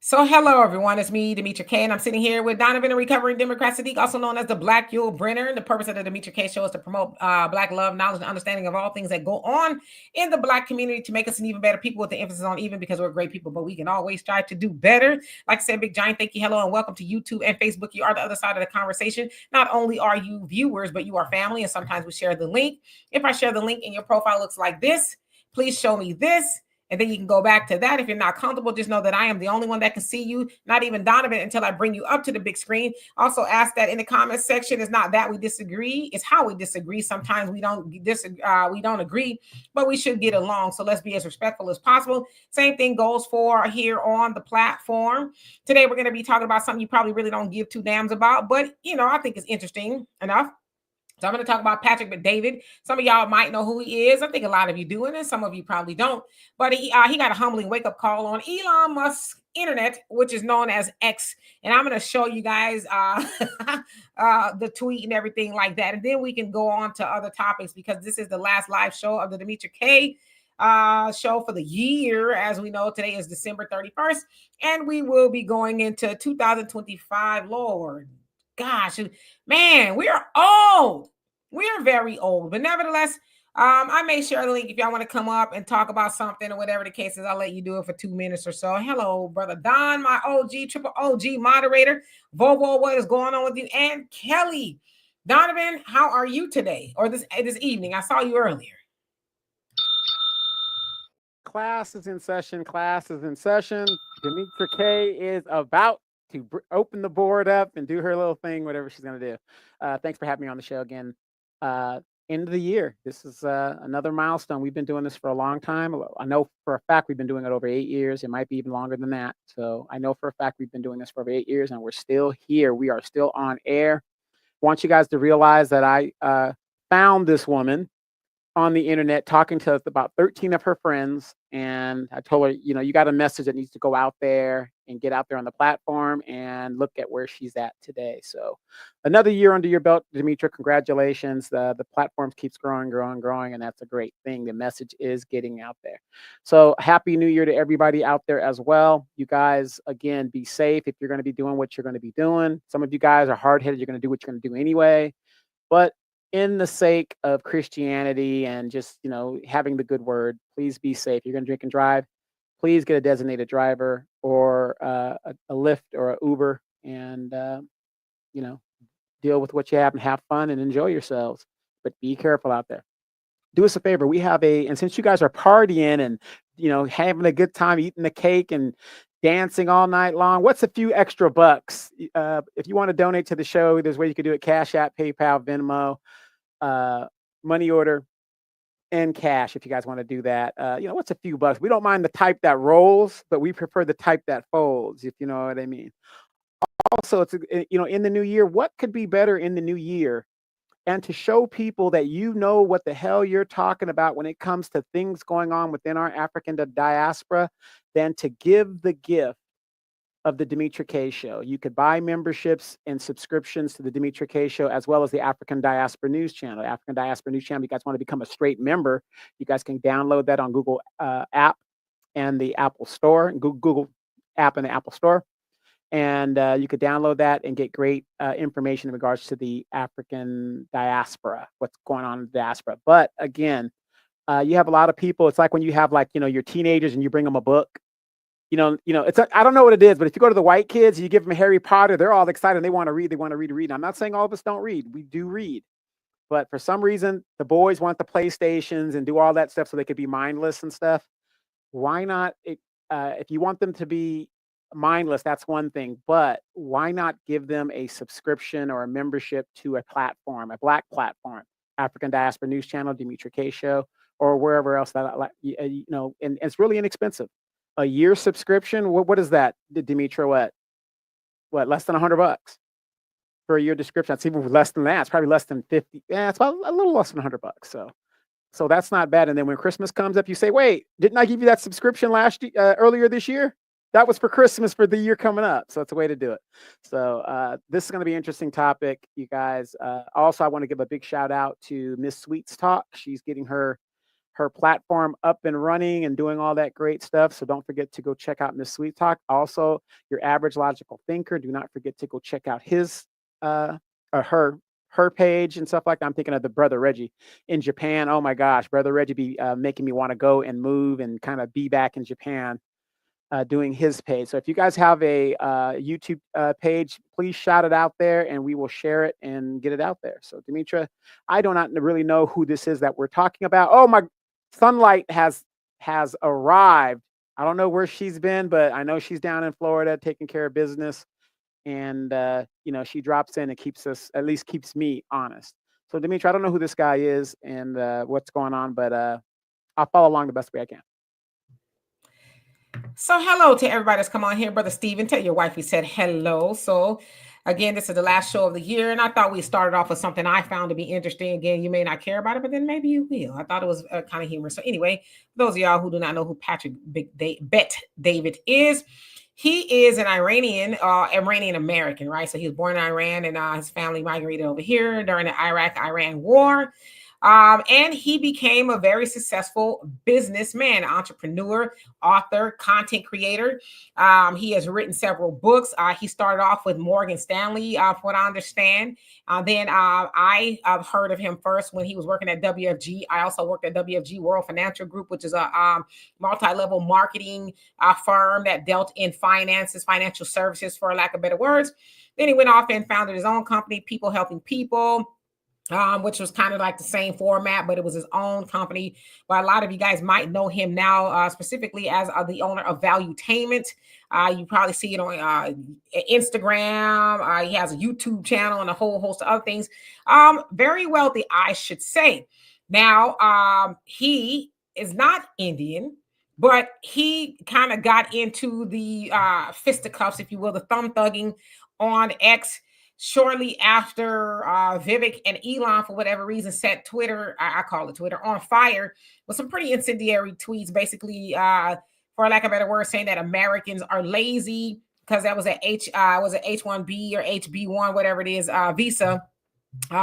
So, hello everyone. It's me, Demetra K, and I'm sitting here with Donovan, a recovering Democrat Saadiq, also known as the Black Yule Brenner. The purpose of the Demetra K show is to promote Black love, knowledge, and understanding of all things that go on in the Black community to make us an even better people, with the emphasis on even, because we're great people, but we can always strive to do better. Like I said, big giant thank you, hello, and welcome to YouTube and Facebook. You are the other side of the conversation. Not only are you viewers, but you are family, and sometimes we share the link. If I share the link and your profile looks like this, please show me this. And then you can go back to that. If you're not comfortable, just know that I am the only one that can see you, not even Donovan, until I bring you up to the big screen. Also, ask that in the comment section. It's not that we disagree; it's how we disagree. Sometimes we don't disagree, we don't agree, but we should get along. So let's be as respectful as possible. Same thing goes for here on the platform. Today, we're going to be talking about something you probably really don't give two damns about, but I think it's interesting enough. So I'm going to talk about Patrick McDavid. Some of y'all might know who he is. I think a lot of you do, and some of you probably don't. But he got a humbling wake up call on Elon Musk's internet, which is known as X. And I'm going to show you guys the tweet and everything like that. And then we can go on to other topics, because this is the last live show of the Demetra K show for the year. As we know, today is December 31st, and we will be going into 2025. Lord gosh, man, we're old. We're very old, but nevertheless, I may share the link if y'all want to come up and talk about something or whatever the case is. I'll let you do it for 2 minutes or so. Hello, brother Don, my OG, triple OG moderator. Vovo, what is going on with you? And Kelly, Donovan, how are you today or this evening? I saw you earlier. Class is in session. Class is in session. Demetra K is about to open the board up and do her little thing, whatever she's going to do. Thanks for having me on the show again. End of the year. This is another milestone. We've been doing this for a long time. I know for a fact we've been doing it over 8 years. It might be even longer than that. So I know for a fact we've been doing this for over 8 years, and we're still here. We are still on air. I want you guys to realize that I found this woman on the internet talking to about 13 of her friends, and I told her, you got a message that needs to go out there and get out there on the platform, and look at where she's at today. So another year under your belt, Demetra. Congratulations. The platform keeps growing, and that's a great thing. The message is getting out there. So happy new year to everybody out there as well. You guys, again, be safe if you're going to be doing what you're going to be doing. Some of you guys are hard-headed. You're going to do what you're going to do anyway, but in the sake of Christianity and just, having the good word, please be safe. You're going to drink and drive, please get a designated driver or a Lyft or an Uber, and, deal with what you have and have fun and enjoy yourselves. But be careful out there. Do us a favor. We have and since you guys are partying and, having a good time, eating the cake and dancing all night long, what's a few extra bucks? If you want to donate to the show, there's a way you can do it: Cash App, PayPal, Venmo, money order, and cash. If you guys want to do that, what's a few bucks? We don't mind the type that rolls, but we prefer the type that folds, if you know what I mean. Also, it's in the new year, what could be better in the new year and to show people that what the hell you're talking about when it comes to things going on within our African diaspora than to give the gift of the Demetra K Show. You could buy memberships and subscriptions to the Demetra K Show, as well as the African Diaspora News Channel. African Diaspora News Channel, you guys want to become a straight member, you guys can download that on Google app and the Apple Store, Google app and the Apple Store. And you could download that and get great information in regards to the African diaspora, what's going on in the diaspora. But again, you have a lot of people. It's like when you have your teenagers and you bring them a book. It's I don't know what it is, but if you go to the white kids, you give them Harry Potter, they're all excited. They want to read. And I'm not saying all of us don't read. We do read. But for some reason, the boys want the PlayStations and do all that stuff so they could be mindless and stuff. Why not? If you want them to be mindless, that's one thing, but why not give them a subscription or a membership to a platform, a Black platform, African Diaspora News Channel, Demetra K Show, or wherever else that, and it's really inexpensive. A year subscription, what is that, Demetra? What, less than $100 for a year description? It's even less than that. It's probably less than 50. Yeah, it's about a little less than $100. So that's not bad. And then when Christmas comes up, you say, wait, didn't I give you that subscription earlier this year? That was for Christmas for the year coming up. So it's a way to do it. So this is going to be an interesting topic, you guys. Also, I want to give a big shout out to Miss Sweet's Talk. She's getting her her platform up and running and doing all that great stuff. So don't forget to go check out Miss Sweet Talk. Also, your average logical thinker. Do not forget to go check out his or her page and stuff like that. I'm thinking of the brother Reggie in Japan. Oh my gosh, brother Reggie be making me want to go and move and kind of be back in Japan doing his page. So if you guys have a YouTube page, please shout it out there and we will share it and get it out there. So Demetra, I do not really know who this is that we're talking about. Oh, my Sunlight has arrived. I don't know where she's been, but I know she's down in Florida taking care of business. And she drops in and at least keeps me honest. So Demetra, I don't know who this guy is and what's going on, but I'll follow along the best way I can. So hello to everybody that's come on here. Brother Steven, tell your wife we said hello. So again, this is the last show of the year, and I thought we started off with something I found to be interesting. Again, you may not care about it, but then maybe you will. I thought it was kind of humorous. So anyway, those of y'all who do not know who Patrick Bet David is, he is an Iranian American, right? So he was born in Iran, and his family migrated over here during the Iraq-Iran war. And he became a very successful businessman, entrepreneur, author, content creator. He has written several books. He started off with Morgan Stanley, from what I understand. Then I've heard of him first when he was working at WFG. I also worked at WFG World Financial Group, which is a multi-level marketing firm that dealt in finances, financial services, for lack of better words. Then he went off and founded his own company, People Helping People. Which was kind of like the same format, but it was his own company. But a lot of you guys might know him now, specifically as the owner of Valuetainment. You probably see it on Instagram. He has a YouTube channel and a whole host of other things. Very wealthy, I should say. Now, he is not Indian, but he kind of got into the fisticuffs, if you will, the thumb thugging on X shortly after Vivek and Elon, for whatever reason, set Twitter, I call it Twitter, on fire with some pretty incendiary tweets, basically, for lack of a better word, saying that Americans are lazy because that was an H-1B or HB1, whatever it is, visa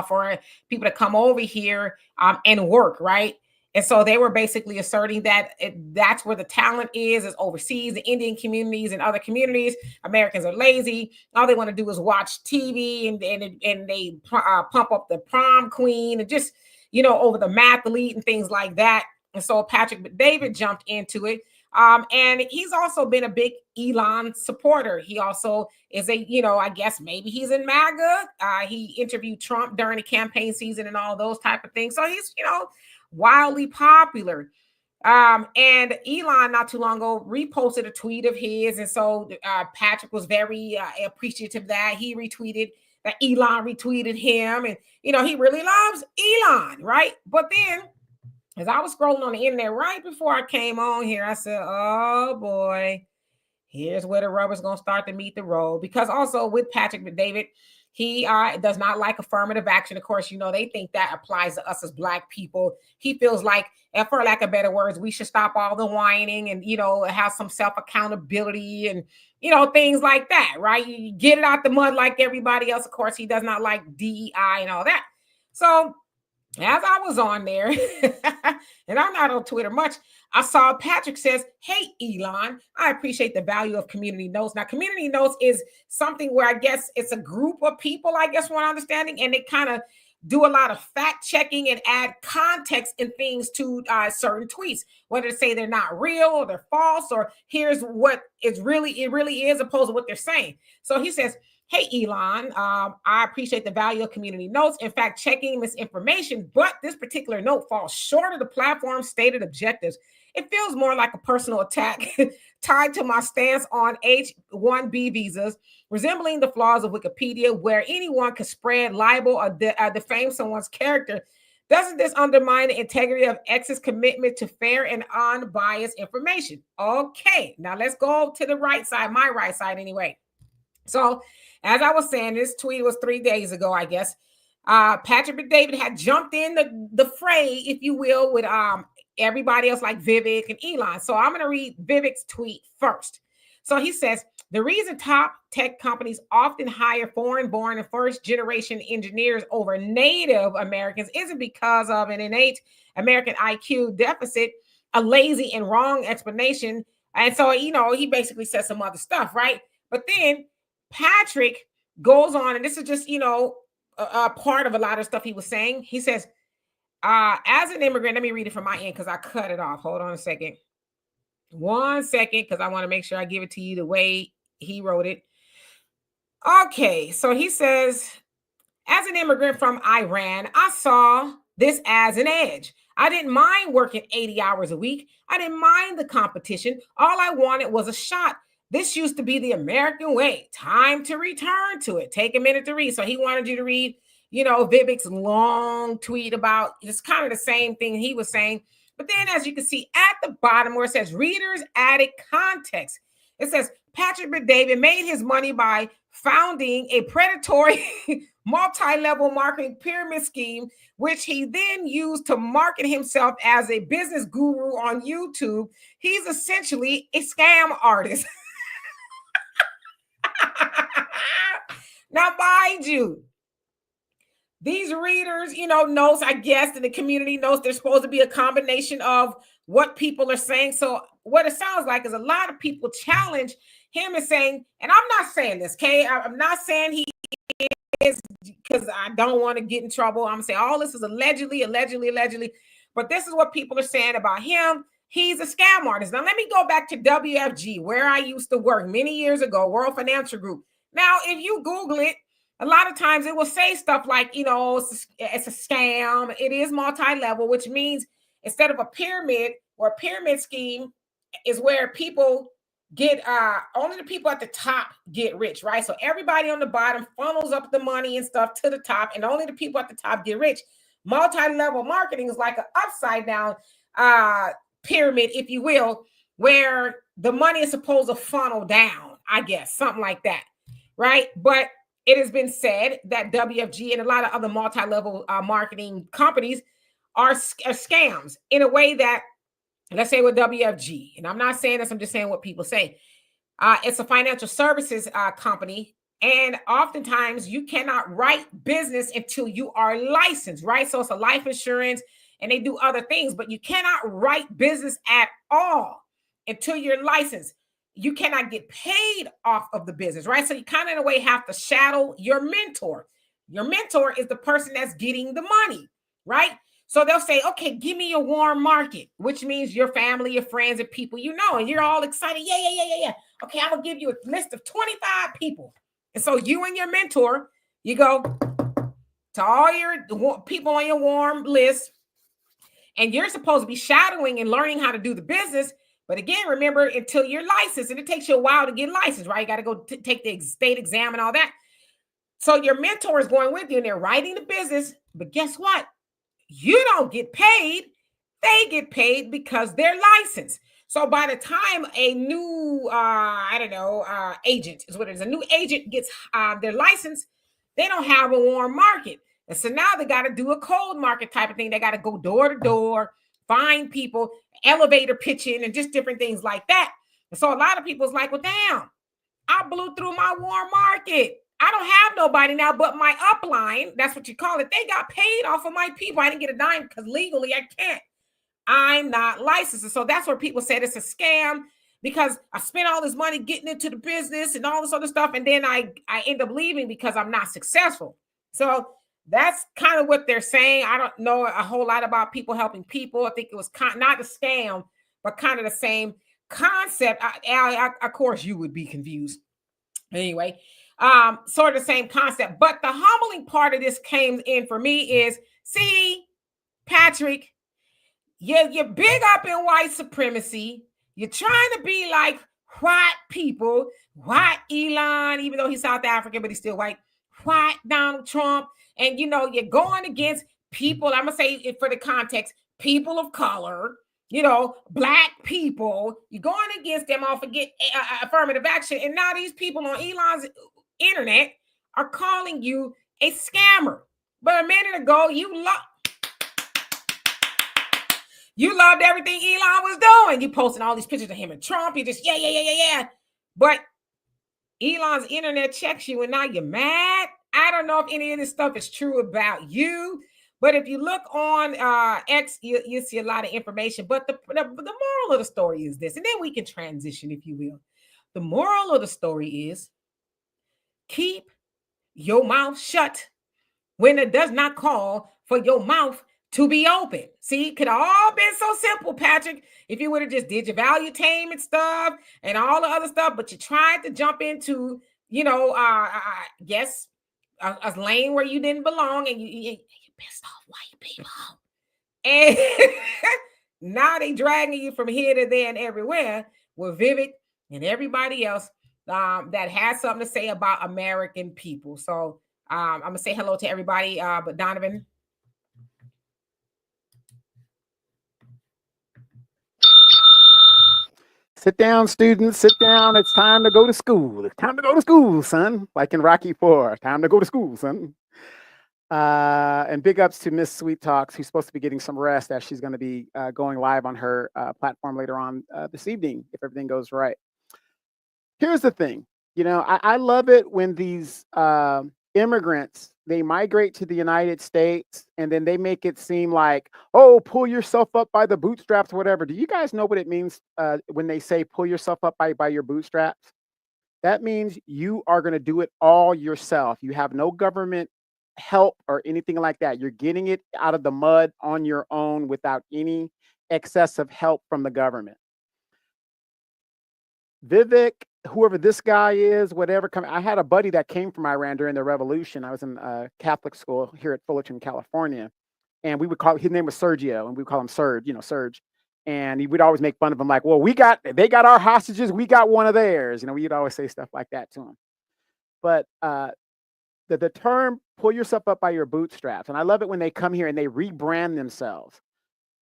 for people to come over here and work, right? And so they were basically asserting that that's where the talent is overseas, the Indian communities and other communities. Americans are lazy. All they want to do is watch TV and they pump up the prom queen and just, over the mathlete and things like that. And so Patrick David jumped into it. And he's also been a big Elon supporter. He also is I guess maybe he's in MAGA. He interviewed Trump during the campaign season and all those type of things. So he's, wildly popular. And Elon, not too long ago, reposted a tweet of his. And so Patrick was very appreciative of that. He retweeted that Elon retweeted him. And, he really loves Elon, right? But then, as I was scrolling on the internet right before I came on here, I said, oh boy, here's where the rubber's going to start to meet the road. Because also with Patrick David, he does not like affirmative action. Of course, they think that applies to us as Black people. He feels like, and for lack of better words, we should stop all the whining and, have some self-accountability and, things like that, right? You get it out the mud like everybody else. Of course, he does not like DEI and all that. So as I was on there, and I'm not on Twitter much, I saw Patrick says, hey, Elon, I appreciate the value of community notes. Now, community notes is something where I guess it's a group of people, I guess, one understanding, and they kind of do a lot of fact checking and add context and things to certain tweets, whether to say they're not real or they're false, or here's what it really is opposed to what they're saying. So he says, hey, Elon, I appreciate the value of community notes. In fact, checking misinformation, but this particular note falls short of the platform's stated objectives. It feels more like a personal attack tied to my stance on H-1B visas, resembling the flaws of Wikipedia, where anyone can spread, libel, or defame someone's character. Doesn't this undermine the integrity of X's commitment to fair and unbiased information? Okay, now let's go to the right side, my right side anyway. So, as I was saying, this tweet was 3 days ago, I guess. Patrick David had jumped in the fray, if you will, with everybody else like Vivek and Elon. So I'm going to read Vivek's tweet first. So he says, the reason top tech companies often hire foreign-born and first-generation engineers over Native Americans isn't because of an innate American IQ deficit, a lazy and wrong explanation. And so, he basically says some other stuff, right? But then Patrick goes on, and this is just, a part of a lot of stuff he was saying. He says, as an immigrant, let me read it from my end because I cut it off. Hold on a second. 1 second, because I want to make sure I give it to you the way he wrote it. Okay, so he says, as an immigrant from Iran, I saw this as an edge. I didn't mind working 80 hours a week. I didn't mind the competition. All I wanted was a shot. This used to be the American way. Time to return to it. Take a minute to read. So he wanted you to read, Vivek's long tweet about it's kind of the same thing he was saying. But then, as you can see at the bottom where it says readers added context, it says Patrick Bet-David made his money by founding a predatory multi-level marketing pyramid scheme, which he then used to market himself as a business guru on YouTube. He's essentially a scam artist. Now, mind you, these readers, knows, I guess, and the community knows there's supposed to be a combination of what people are saying. So what it sounds like is a lot of people challenge him and saying, and I'm not saying this, okay? I'm not saying he is, because I don't want to get in trouble. I'm saying all this is allegedly, but this is what people are saying about him. He's a scam artist. Now, let me go back to WFG, where I used to work many years ago, World Financial Group. Now, if you Google it, a lot of times it will say stuff like, it's a scam. It is multi-level, which means instead of a pyramid or a pyramid scheme is where people get, only the people at the top get rich, right? So everybody on the bottom funnels up the money and stuff to the top, and only the people at the top get rich. Multi-level marketing is like an upside down pyramid, if you will, where the money is supposed to funnel down, I guess, something like that, right? But it has been said that WFG and a lot of other multi-level marketing companies are scams in a way that, let's say with WFG, and I'm not saying this, I'm just saying what people say. It's a financial services company, and oftentimes you cannot write business until you are licensed, right? So it's a life insurance, and they do other things, but you cannot write business at all until you're licensed. You cannot get paid off of the business, right? So you kind of in a way have to shadow your mentor. Your mentor is the person that's getting the money, right? So they'll say, okay, give me a warm market, which means your family, your friends, and people you know, and you're all excited. Yeah. Okay, I'm gonna give you a list of 25 people. And so you and your mentor, you go to all your people on your warm list, and you're supposed to be shadowing and learning how to do the business. But again, remember, until you're licensed, and it takes you a while to get licensed, right? You got to go take the state exam and all that. So your mentor is going with you, and they're writing the business. But guess what? You don't get paid. They get paid because they're licensed. So by the time a new, agent is what it is, a new agent gets their license, they don't have a warm market. And so now they got to do a cold market type of thing. They got to go door to door, find people, elevator pitching, and just different things like that. And so a lot of people's like, well, damn, I blew through my warm market. I don't have nobody now but my upline. That's what you call it. They got paid off of my people. I didn't get a dime because legally I can't. I'm not licensed. And so that's where people said it's a scam because I spent all this money getting into the business and all this other stuff. And then I end up leaving because I'm not successful. So that's kind of what they're saying. I don't know a whole lot about people helping people. I think it was not a scam, but kind of the same concept. Of course, you would be confused. Anyway, sort of the same concept. But the humbling part of this came in for me is, see, Patrick, you're big up in white supremacy. You're trying to be like white people, white Elon, even though he's South African, but he's still white, white Donald Trump. And, you're going against people, I'm going to say it for the context, people of color, Black people. You're going against them all for affirmative action. And now these people on Elon's internet are calling you a scammer. But a minute ago, you loved everything Elon was doing. You posting all these pictures of him and Trump. You just, yeah. But Elon's internet checks you and now you're mad. I don't know if any of this stuff is true about you, but if you look on X, you see a lot of information. But the moral of the story is this, and then we can transition, if you will. The moral of the story is keep your mouth shut when it does not call for your mouth to be open. See, it could have all been so simple, Patrick, if you would have just did your valuetainment stuff and all the other stuff, but you tried to jump into, guess a lane where you didn't belong, and you pissed off white people. And now they dragging you from here to there and everywhere with Vivid and everybody else that has something to say about American people. So I'm gonna say hello to everybody. But Donovan. Sit down, students. Sit down. It's time to go to school. It's time to go to school, son. Like in Rocky 4. Time to go to school, son. And big ups to Miss Sweet Talks, who's supposed to be getting some rest as she's going to be going live on her platform later on this evening, if everything goes right. Here's the thing. I love it when these immigrants, they migrate to the United States and then they make it seem like, oh, pull yourself up by the bootstraps, whatever. Do you guys know what it means when they say pull yourself up by your bootstraps? That means you are going to do it all yourself. You have no government help or anything like that. You're getting it out of the mud on your own without any excessive help from the government. Vivek, whoever this guy is, whatever. I had a buddy that came from Iran during the revolution. I was in Catholic school here at Fullerton, California, and we would call his name was Sergio, and we would call him Serge, Serge. And he would always make fun of him, like, well, they got our hostages, we got one of theirs. We'd always say stuff like that to him. But the term pull yourself up by your bootstraps, and I love it when they come here and they rebrand themselves.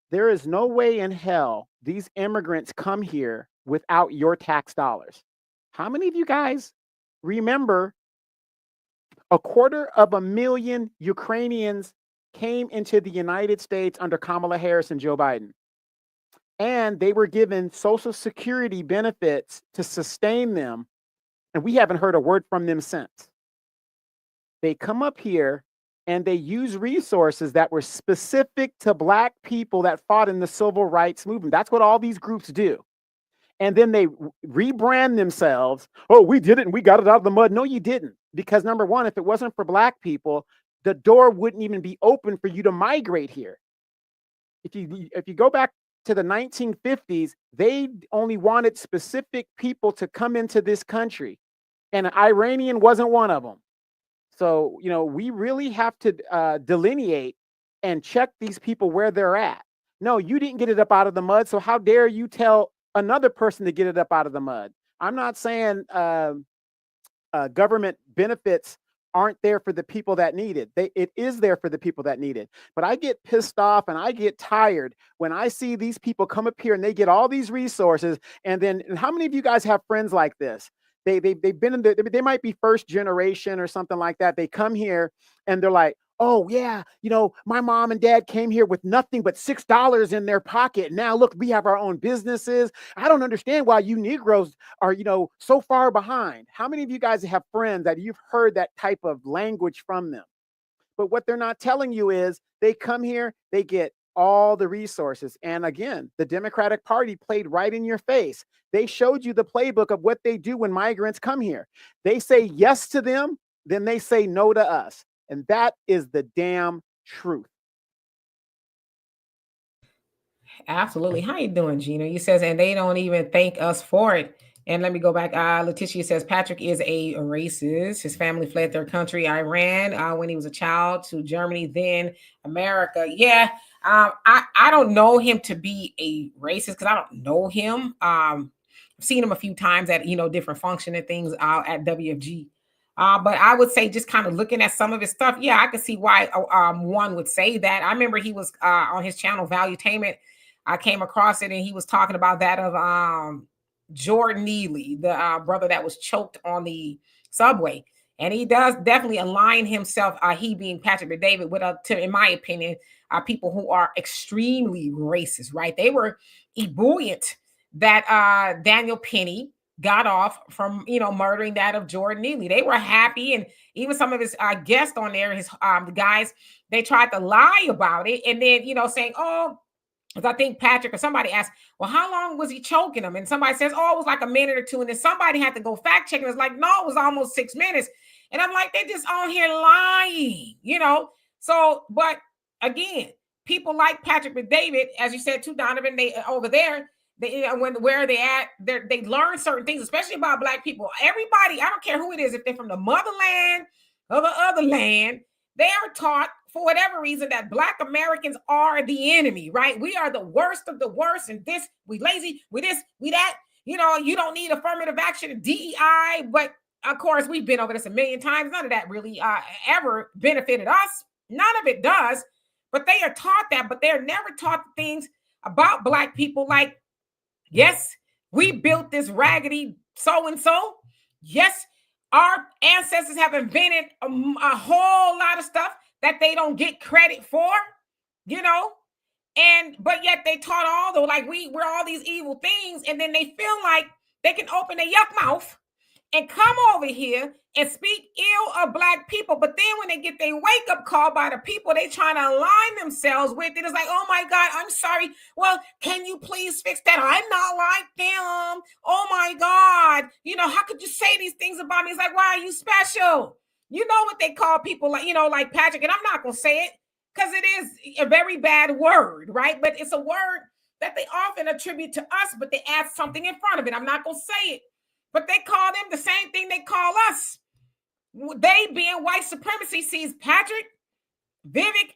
There is no way in hell these immigrants come here without your tax dollars. How many of you guys remember 250,000 Ukrainians came into the United States under Kamala Harris and Joe Biden? And they were given Social Security benefits to sustain them. And we haven't heard a word from them since. They come up here and they use resources that were specific to Black people that fought in the civil rights movement. That's what all these groups do. And then they rebrand themselves. Oh, we did it and we got it out of the mud. No, you didn't. Because number one, if it wasn't for Black people, the door wouldn't even be open for you to migrate here. If you go back to the 1950s, they only wanted specific people to come into this country. And an Iranian wasn't one of them. So, we really have to delineate and check these people where they're at. No, you didn't get it up out of the mud. So how dare you tell another person to get it up out of the mud? I'm not saying government benefits aren't there for the people that need it. It is there for the people that need it. But I get pissed off and I get tired when I see these people come up here and they get all these resources. And how many of you guys have friends like this? They've been they might be first generation or something like that. They come here and they're like, oh yeah, my mom and dad came here with nothing but $6 in their pocket. Now look, we have our own businesses. I don't understand why you Negroes are, so far behind. How many of you guys have friends that you've heard that type of language from them? But what they're not telling you is they come here, they get all the resources. And again, the Democratic Party played right in your face. They showed you the playbook of what they do when migrants come here. They say yes to them, then they say no to us. And that is the damn truth. Absolutely. How you doing, Gina? You says, and they don't even thank us for it. And let me go back. Letitia says Patrick is a racist. His family fled their country, Iran, when he was a child, to Germany, then America. Yeah, I don't know him to be a racist because I don't know him. I've seen him a few times at different function and things at WFG. But I would say just kind of looking at some of his stuff, yeah, I could see why one would say that. I remember he was on his channel Valuetainment. I came across it and he was talking about that of Jordan Neely, the brother that was choked on the subway. And he does definitely align himself, he being Patrick Bet-David, with, in my opinion, people who are extremely racist, right? They were ebullient that Daniel Penny got off from, murdering that of Jordan Neely. They were happy, and even some of his guests on there, his guys, they tried to lie about it, and then saying, oh, because I think Patrick or somebody asked, well, how long was he choking him? And somebody says, oh, it was like a minute or two. And then somebody had to go fact check, and it's like, no, it was almost 6 minutes. And I'm like, they're just on here lying, So, but again, people like Patrick and David, as you said to Donovan, they over there, they, where they at, they learn certain things, especially about Black people. Everybody, I don't care who it is, if they're from the motherland or the other land, they are taught for whatever reason that Black Americans are the enemy, right? We are the worst of the worst, and this, we lazy, we this, we that. You don't need affirmative action and DEI, but of course, we've been over this a million times. None of that really ever benefited us. None of it does. But they are taught that, but they're never taught things about Black people like, yes, we built this raggedy so-and-so. Yes, our ancestors have invented a whole lot of stuff that they don't get credit for, but yet they taught all the, like, we're all these evil things, and then they feel like they can open their yuck mouth and come over here and speak ill of Black people. But then when they get their wake-up call by the people they trying to align themselves with, it's like, oh my God, I'm sorry. Well, can you please fix that? I'm not like them. Oh my God. How could you say these things about me? It's like, why are you special? You know what they call people like, like Patrick, and I'm not going to say it because it is a very bad word, right? But it's a word that they often attribute to us, but they add something in front of it. I'm not going to say it. But they call them the same thing they call us. They, being white supremacy, sees Patrick, Vivek,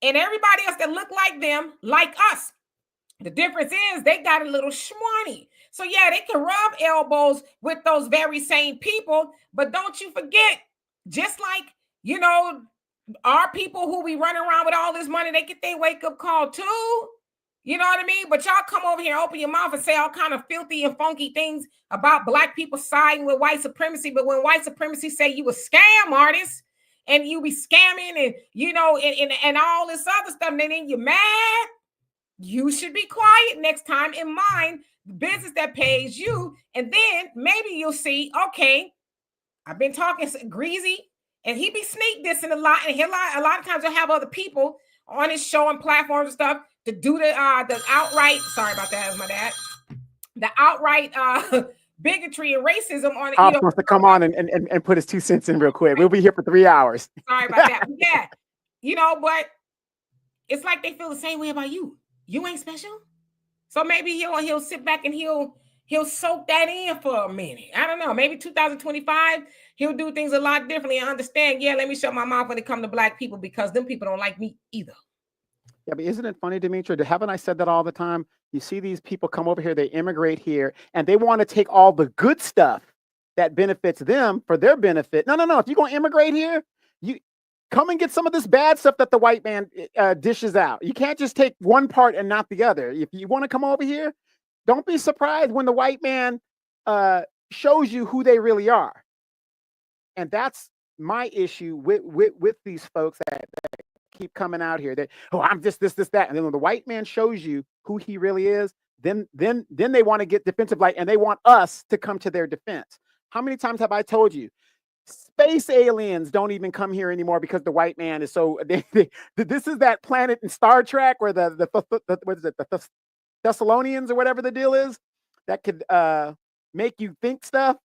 and everybody else that look like them, like us. The difference is they got a little schmoney. So yeah, they can rub elbows with those very same people. But don't you forget, just like, our people who be running around with all this money, they get their wake-up call too. You know what I mean? But y'all come over here, open your mouth and say all kind of filthy and funky things about Black people siding with white supremacy. But when white supremacy say you a scam artist and you be scamming and, and all this other stuff, and then you're mad, you should be quiet next time and mind the business that pays you. And then maybe you'll see, okay, I've been talking greasy, and he be sneak dissing a lot. And a lot of times you'll have other people on his show and platforms and stuff to do the outright, sorry about that, my dad, the outright bigotry and racism on it. Wants to come on and put his 2 cents in real quick. We'll be here for 3 hours. Sorry about that. Yeah. But it's like they feel the same way about you. You ain't special. So maybe he'll sit back and he'll soak that in for a minute. I don't know. Maybe 2025, he'll do things a lot differently and understand, yeah, let me shut my mouth when it comes to Black people, because them people don't like me either. Yeah, but isn't it funny, Demetra? Haven't I said that all the time? You see these people come over here, they immigrate here, and they want to take all the good stuff that benefits them for their benefit. No. If you're going to immigrate here, you come and get some of this bad stuff that the white man dishes out. You can't just take one part and not the other. If you want to come over here, don't be surprised when the white man shows you who they really are. And that's my issue with these folks that keep coming out here. I'm just this, that. And then when the white man shows you who he really is, then they want to get defensive, and they want us to come to their defense. How many times have I told you? Space aliens don't even come here anymore because the white man is so. This is that planet in Star Trek where the Thessalonians or whatever the deal is that could make you think stuff.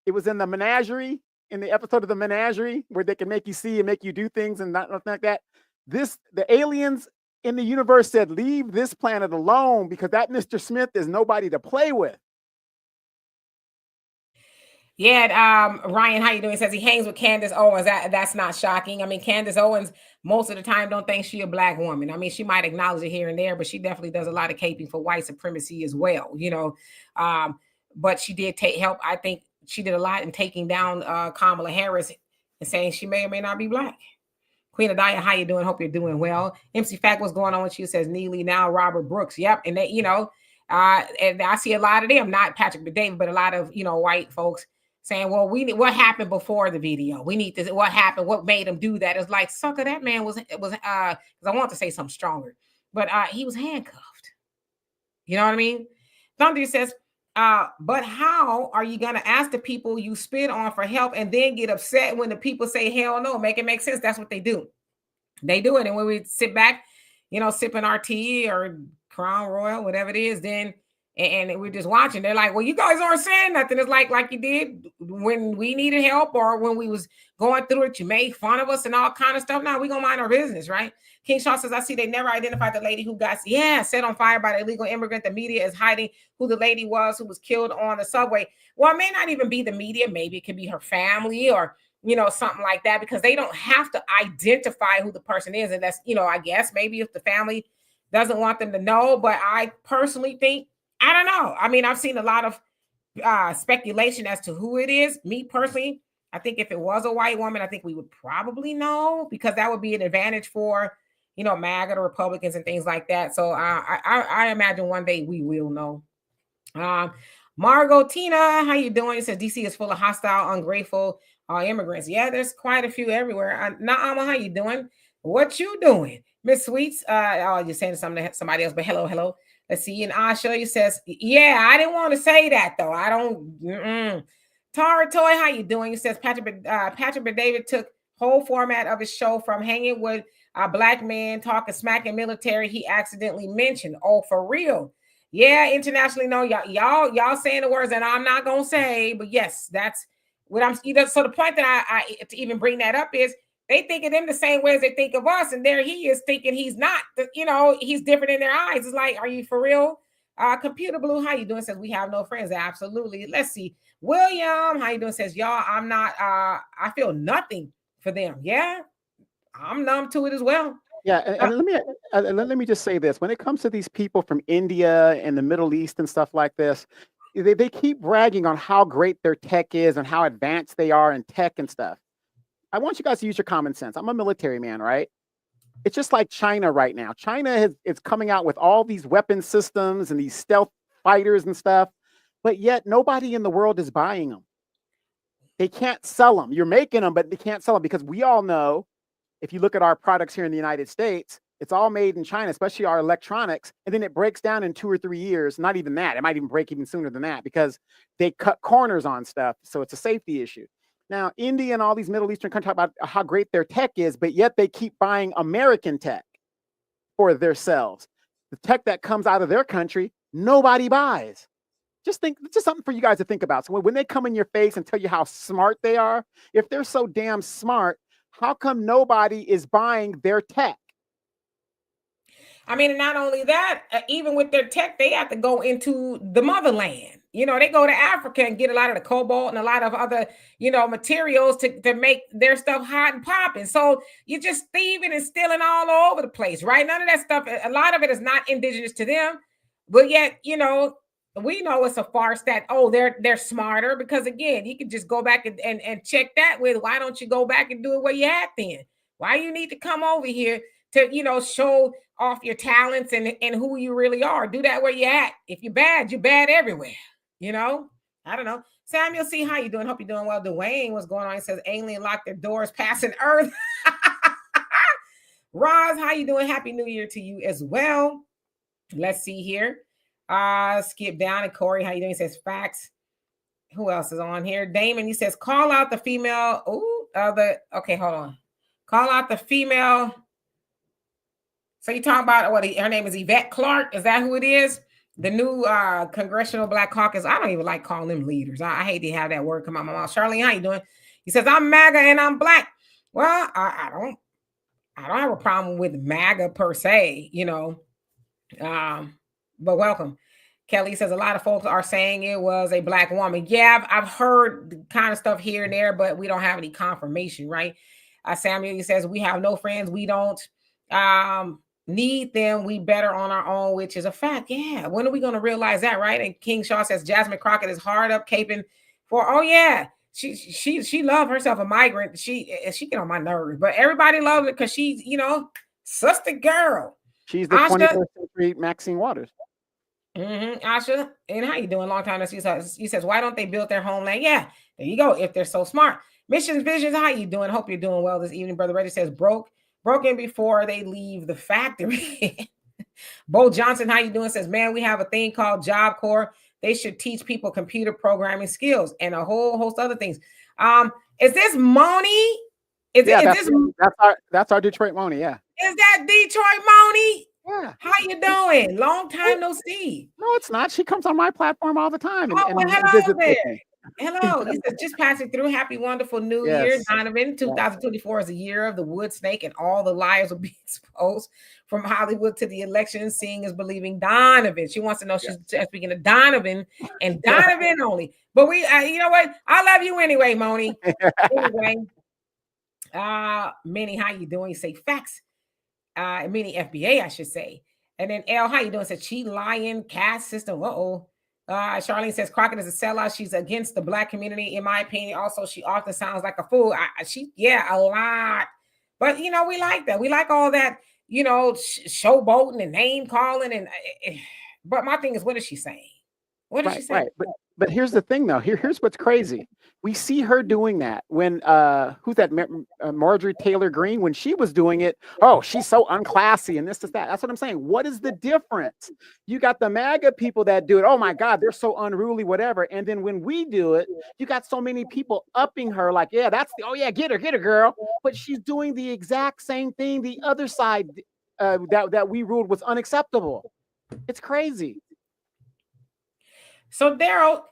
It was in the menagerie. In the episode of the menagerie where they can make you see and make you do things and nothing like that. The aliens in the universe said, leave this planet alone because that Mr. Smith is nobody to play with. Yeah, Ryan, how you doing? He says he hangs with Candace Owens. That's not shocking. I mean, Candace Owens, most of the time, don't think she a Black woman. I mean, she might acknowledge it here and there, but she definitely does a lot of caping for white supremacy as well, but she did help. I think she did a lot in taking down Kamala Harris and saying she may or may not be Black. Queen Adaya, how you doing? Hope you're doing well. MC Fact, what's going on with you? Says Neely, now Robert Brooks. Yep. And they, and I see a lot of them, not Patrick David, but a lot of, white folks saying, well, what happened before the video? We need this. What happened? What made him do that? It's like, sucker, that man was because I want to say something stronger, but he was handcuffed. You know what I mean? Thunder says, But how are you going to ask the people you spit on for help and then get upset when the people say hell no? Make it make sense. That's what they do. They do it. And when we sit back, sipping our tea or Crown Royal, whatever it is, then and we're just watching. They're like, well, you guys aren't saying nothing. It's like you did when we needed help or when we was going through it. You made fun of us and all kind of stuff. Now we gonna mind our business, right? King Shaw says, I see they never identified the lady who got set on fire by the illegal immigrant. The media is hiding who the lady was who was killed on the subway. Well, it may not even be the media. Maybe it could be her family or something like that, because they don't have to identify who the person is. And that's, I guess maybe if the family doesn't want them to know, but I personally think, I don't know. I mean, I've seen a lot of speculation as to who it is. Me personally, I think if it was a white woman, I think we would probably know, because that would be an advantage for, MAGA, the Republicans and things like that. So I imagine one day we will know. Margot Tina, how you doing? It says DC is full of hostile, ungrateful immigrants. Yeah, there's quite a few everywhere. Naama, how you doing? What you doing? Miss Sweets, you're saying something to somebody else, but hello. Let's see. And Asha, you says, yeah, I didn't want to say that though. I don't. Tara Toy, how you doing? He says Patrick David took whole format of his show from hanging with a black man talking smack in military. He accidentally mentioned. Oh, for real? Yeah, internationally, no, y'all saying the words that I'm not gonna say, but yes, that's what I'm. So the point that I to even bring that up is they think of them the same way as they think of us, and there he is thinking he's not. He's different in their eyes. It's like, are you for real? Computer Blue, how you doing? Says we have no friends. Absolutely. Let's see. William, how you doing? Says y'all, I'm not. I feel nothing for them. Yeah, I'm numb to it as well. Yeah, and let me just say this: when it comes to these people from India and the Middle East and stuff like this, they keep bragging on how great their tech is and how advanced they are in tech and stuff. I want you guys to use your common sense. I'm a military man, right? It's just like China right now. China is coming out with all these weapon systems and these stealth fighters and stuff, but yet nobody in the world is buying them. They can't sell them. You're making them, but they can't sell them, because we all know, if you look at our products here in the United States, it's all made in China, especially our electronics. And then it breaks down in 2 or 3 years. Not even that. It might even break even sooner than that, because they cut corners on stuff. So it's a safety issue. Now, India and all these Middle Eastern countries talk about how great their tech is, but yet they keep buying American tech for themselves. The tech that comes out of their country, nobody buys. Just something for you guys to think about. So when they come in your face and tell you how smart they are, if they're so damn smart, how come nobody is buying their tech? I mean, and not only that, even with their tech, they have to go into the motherland. They go to Africa and get a lot of the cobalt and a lot of other, materials to make their stuff hot and popping. So you're just thieving and stealing all over the place, right? None of that stuff, a lot of it is not indigenous to them. But yet, we know it's a farce that, they're smarter, because again, you can just go back and check that with, why don't you go back and do it where you at then? Why you need to come over here to, show off your talents and who you really are? Do that where you at. If you're bad everywhere. I don't know. Samuel C., how you doing? Hope you're doing well. Dwayne, what's going on? He says alien locked their doors passing Earth. Roz, how you doing? Happy New Year to you as well. Let's see here. Skip down. And Corey, how you doing? He says facts. Who else is on here? Damon, he says call out the female. Okay, hold on. Call out the female. So you talking about her name is Yvette Clarke? Is that who it is? The new Congressional Black Caucus. I don't even like calling them leaders. I hate to have that word come out my mouth. Charlene, how you doing? He says, I'm MAGA and I'm black. Well, I don't have a problem with MAGA per se, but welcome. Kelly says a lot of folks are saying it was a black woman. Yeah, I've heard the kind of stuff here and there, but we don't have any confirmation, right? Samuel, he says we have no friends. We don't need them. We better on our own, which is a fact. Yeah. When are we going to realize that, right? And King Shaw says Jasmine Crockett is hard up caping for. Oh yeah, she loved herself a migrant. She get on my nerves, but everybody loves it because she's sister girl. She's the 21st century Maxine Waters. Asha, and how you doing? Long time. He says, why don't they build their homeland? Yeah, there you go. If they're so smart. Missions Visions, how you doing? Hope you're doing well this evening. Brother Reggie says broken before they leave the factory. Bo Johnson, how you doing? Says, man, we have a thing called Job Corps. They should teach people computer programming skills and a whole host of other things. Is this Moni? Yeah, Is this that's our Detroit Moni. Yeah. is that Detroit Moni? Yeah. How you doing? Long time no see. No, it's not. She comes on my platform all the time Oh, well, and hello visits there. with me. Hello. You said just passing through. Happy, wonderful new year, Yes. Donovan. 2024 is the year of the wood snake, and all the liars will be exposed from Hollywood to the election. Seeing is believing. Donovan. She wants to know she's speaking to Donovan and Donovan only. But we, you know what? I love you anyway, Moni. Anyway, Minnie, how you doing? You say facts. Minnie FBA, I should say. And then L, how you doing? Said she lying caste system. Uh-oh. Charlene says Crockett is a sellout. She's against the black community, in my opinion. Also, she often sounds like a fool. A lot. But you know, we like that. We like all that, you know, showboating and name calling. And but my thing is, what is she saying? What is she saying? Right. But here's the thing, though. Here's what's crazy. We see her doing that when who's that? Marjorie Taylor Greene, when she was doing it. Oh, she's so unclassy and this is that. That's what I'm saying. What is the difference? You got the MAGA people that do it. Oh my God, they're so unruly, whatever. And then when we do it, you got so many people upping her, like, yeah, get her, girl. But she's doing the exact same thing the other side that we ruled was unacceptable. It's crazy. So Daryl,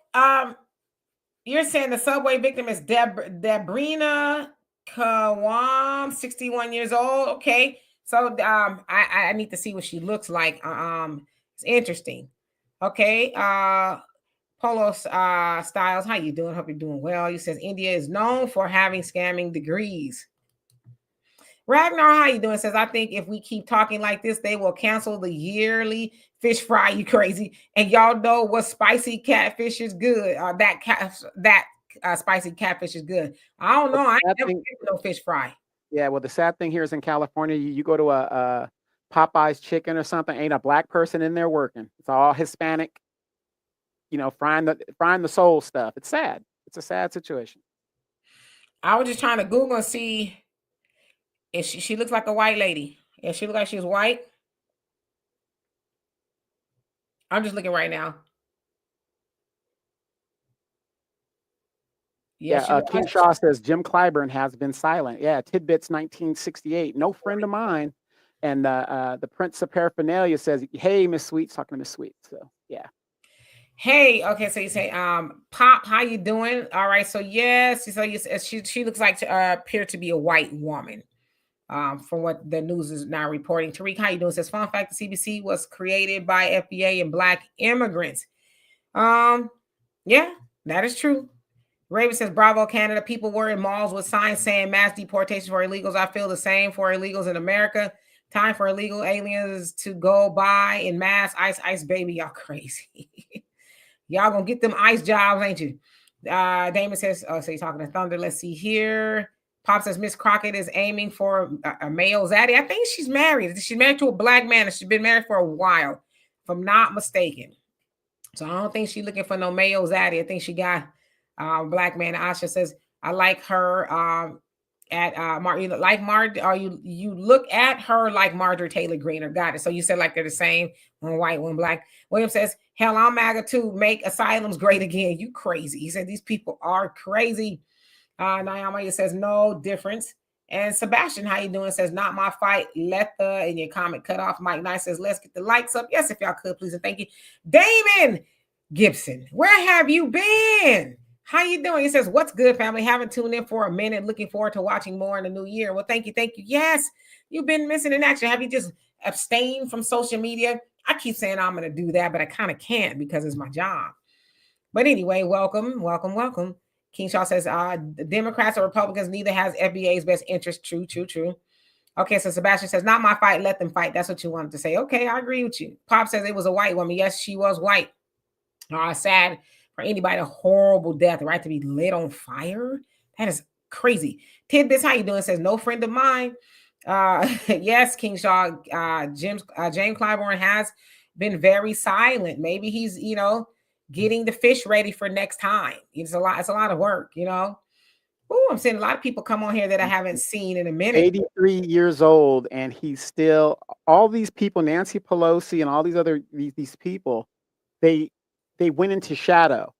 you're saying the subway victim is Debrina Kawam, 61 years old. Okay. So I need to see what she looks like. It's interesting. Okay. Polo Styles, how you doing? Hope you're doing well. You says India is known for having scamming degrees. Ragnar, how you doing? Says, I think if we keep talking like this, they will cancel the yearly fish fry. You crazy? And y'all know what spicy catfish is good. That spicy catfish is good. I don't know. I ain't never been to no fish fry. Yeah, well, the sad thing here is in California, you go to a Popeye's chicken or something, ain't a black person in there working. It's all Hispanic, you know, frying the soul stuff. It's sad. It's a sad situation. I was just trying to Google and see if she looks like a white lady. Yeah, she looks like she's white. I'm just looking right now. Yeah, King Shaw says Jim Clyburn has been silent. Yeah, Tidbits 1968. No friend of mine. And the Prince of Paraphernalia says, hey, Miss Sweets, talking to Miss Sweet. So yeah. Hey, okay, so you say, Pop, how you doing? All right, so yes, so she looks like to appear to be a white woman. From what the news is now reporting. Tariq, how you doing? Says, fun fact, the CBC was created by FBA and black immigrants. Yeah, that is true. Raven says, bravo, Canada. People were in malls with signs saying mass deportation for illegals. I feel the same for illegals in America. Time for illegal aliens to go by in mass. Ice, baby. Y'all crazy. Y'all gonna get them ICE jobs, ain't you? Damon says, so you're talking to Thunder. Let's see here. Pop says Miss Crockett is aiming for a male zaddy. I think she's married. She's married to a black man, and she's been married for a while, if I'm not mistaken. So I don't think she's looking for no male zaddy. I think she got a black man. Asha says, I like her at Martin, like or you look at her like Marjorie Taylor Greene. Got it. So you said like they're the same, one white, one black. William says, hell, I'm MAGA too. Make asylums great again. You crazy. He said these people are crazy. Naomi says no difference. And Sebastian, how you doing? Says not my fight. Let the in your comment cut off. Mike Nice says let's get the likes up. Yes, if y'all could, please and thank you. Damon Gibson, where have you been? How you doing? He says, what's good, family? Haven't tuned in for a minute. Looking forward to watching more in the new year. Well, thank you. Yes, you've been missing in action. Have you just abstained from social media? I keep saying I'm going to do that, but I kind of can't because it's my job. But anyway, welcome. King Shaw says, Democrats or Republicans, neither has FBA's best interest. True. Okay, so Sebastian says, not my fight, let them fight. That's what you wanted to say. Okay, I agree with you. Pop says it was a white woman. Yes, she was white. Sad for anybody, a horrible death, right? To be lit on fire. That is crazy. Tidbits, how you doing? Says, no friend of mine. Yes, King Shaw, James Clyburn has been very silent. Maybe he's, getting the fish ready for next time. It's a lot of work, Oh, I'm seeing a lot of people come on here that I haven't seen in a minute. 83 years old, and he's still, all these people, Nancy Pelosi and all these other these people, they they went into shadow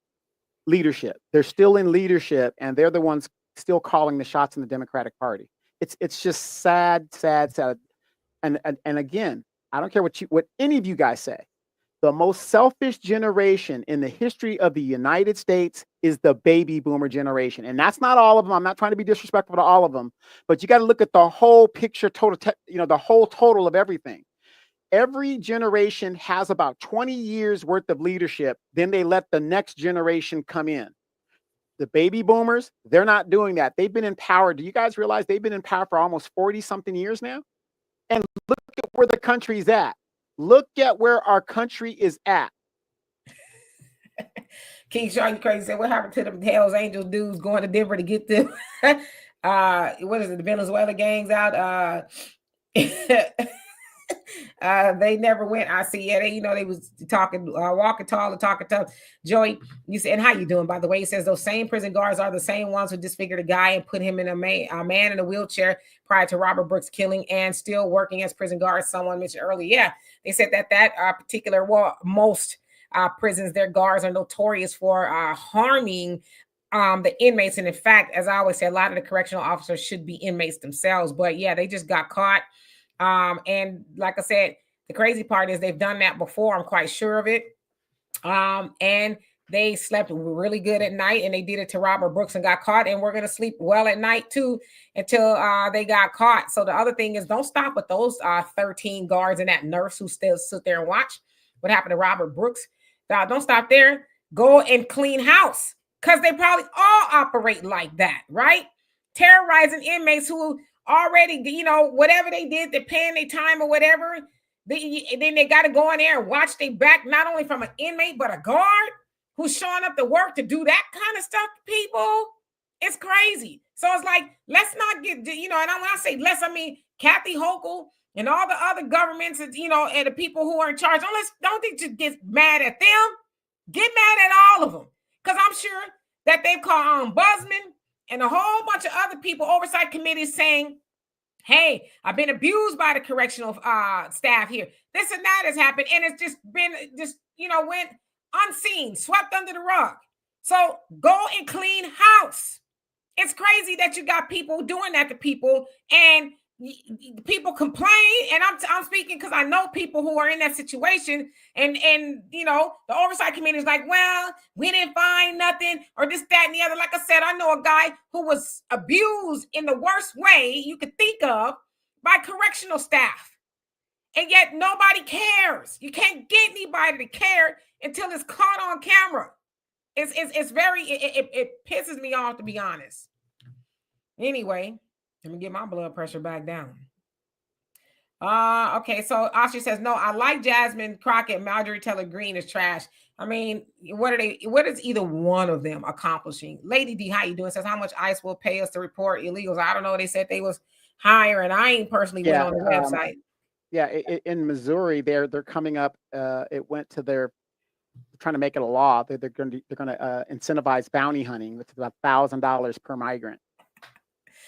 leadership. They're still in leadership, and they're the ones still calling the shots in the Democratic Party. It's just sad, sad, sad. And again, I don't care what any of you guys say. The most selfish generation in the history of the United States is the baby boomer generation. And that's not all of them. I'm not trying to be disrespectful to all of them, but you got to look at the whole picture, the whole total of everything. Every generation has about 20 years worth of leadership. Then they let the next generation come in. The baby boomers, they're not doing that. They've been in power. Do you guys realize they've been in power for almost 40 something years now? And look at where the country's at. Look at where our country is at. King Sean, you crazy. Said, what happened to them Hells Angels dudes going to Denver to get them? What is it? The Venezuela gangs out. They never went. I see. Yeah, they was talking, walking tall and talking tough. Joey, you said, and how you doing? By the way, he says those same prison guards are the same ones who disfigured a guy and put him in a man in a wheelchair prior to Robert Brooks' killing, and still working as prison guards. Someone mentioned earlier. Yeah, they said that particular, most prisons, their guards are notorious for harming the inmates. And in fact, as I always say, a lot of the correctional officers should be inmates themselves. But yeah, they just got caught. And like I said, the crazy part is they've done that before. I'm quite sure of it. And they slept really good at night, and they did it to Robert Brooks and got caught. And we're going to sleep well at night too until they got caught. So the other thing is, don't stop with those 13 guards and that nurse who still sit there and watch what happened to Robert Brooks. Don't stop there. Go and clean house, because they probably all operate like that, right? Terrorizing inmates who already, whatever they did, they're paying their time or whatever. Then they got to go in there and watch their back, not only from an inmate, but a guard who's showing up to work to do that kind of stuff to people. It's crazy. So it's like, let's not get, and when I say let's, I mean Kathy Hochul and all the other governments, and the people who are in charge. Don't think to get mad at them. Get mad at all of them, because I'm sure that they've called ombudsman and a whole bunch of other people, oversight committees, saying, hey, I've been abused by the correctional staff here. This and that has happened. And it's just been, went unseen, swept under the rug. So go and clean house. It's crazy that you got people doing that to people, and people complain. And I'm speaking because I know people who are in that situation, and the oversight committee is like, well, we didn't find nothing, or this, that, and the other. Like I said, I know a guy who was abused in the worst way you could think of by correctional staff, and yet nobody cares. You can't get anybody to care until it's caught on camera. It's very, it pisses me off, to be honest. Anyway, let me get my blood pressure back down. Okay, so Ashley says, no, I like Jasmine Crockett. Marjorie Taylor Greene is trash. I mean, what is either one of them accomplishing? Lady D, how you doing? Says, how much ICE will pay us to report illegals? I don't know. They said they was hiring. I ain't personally went on the website. Yeah, in Missouri, they're coming up. It went to their, trying to make it a law. They're going to incentivize bounty hunting, which is about $1,000 per migrant.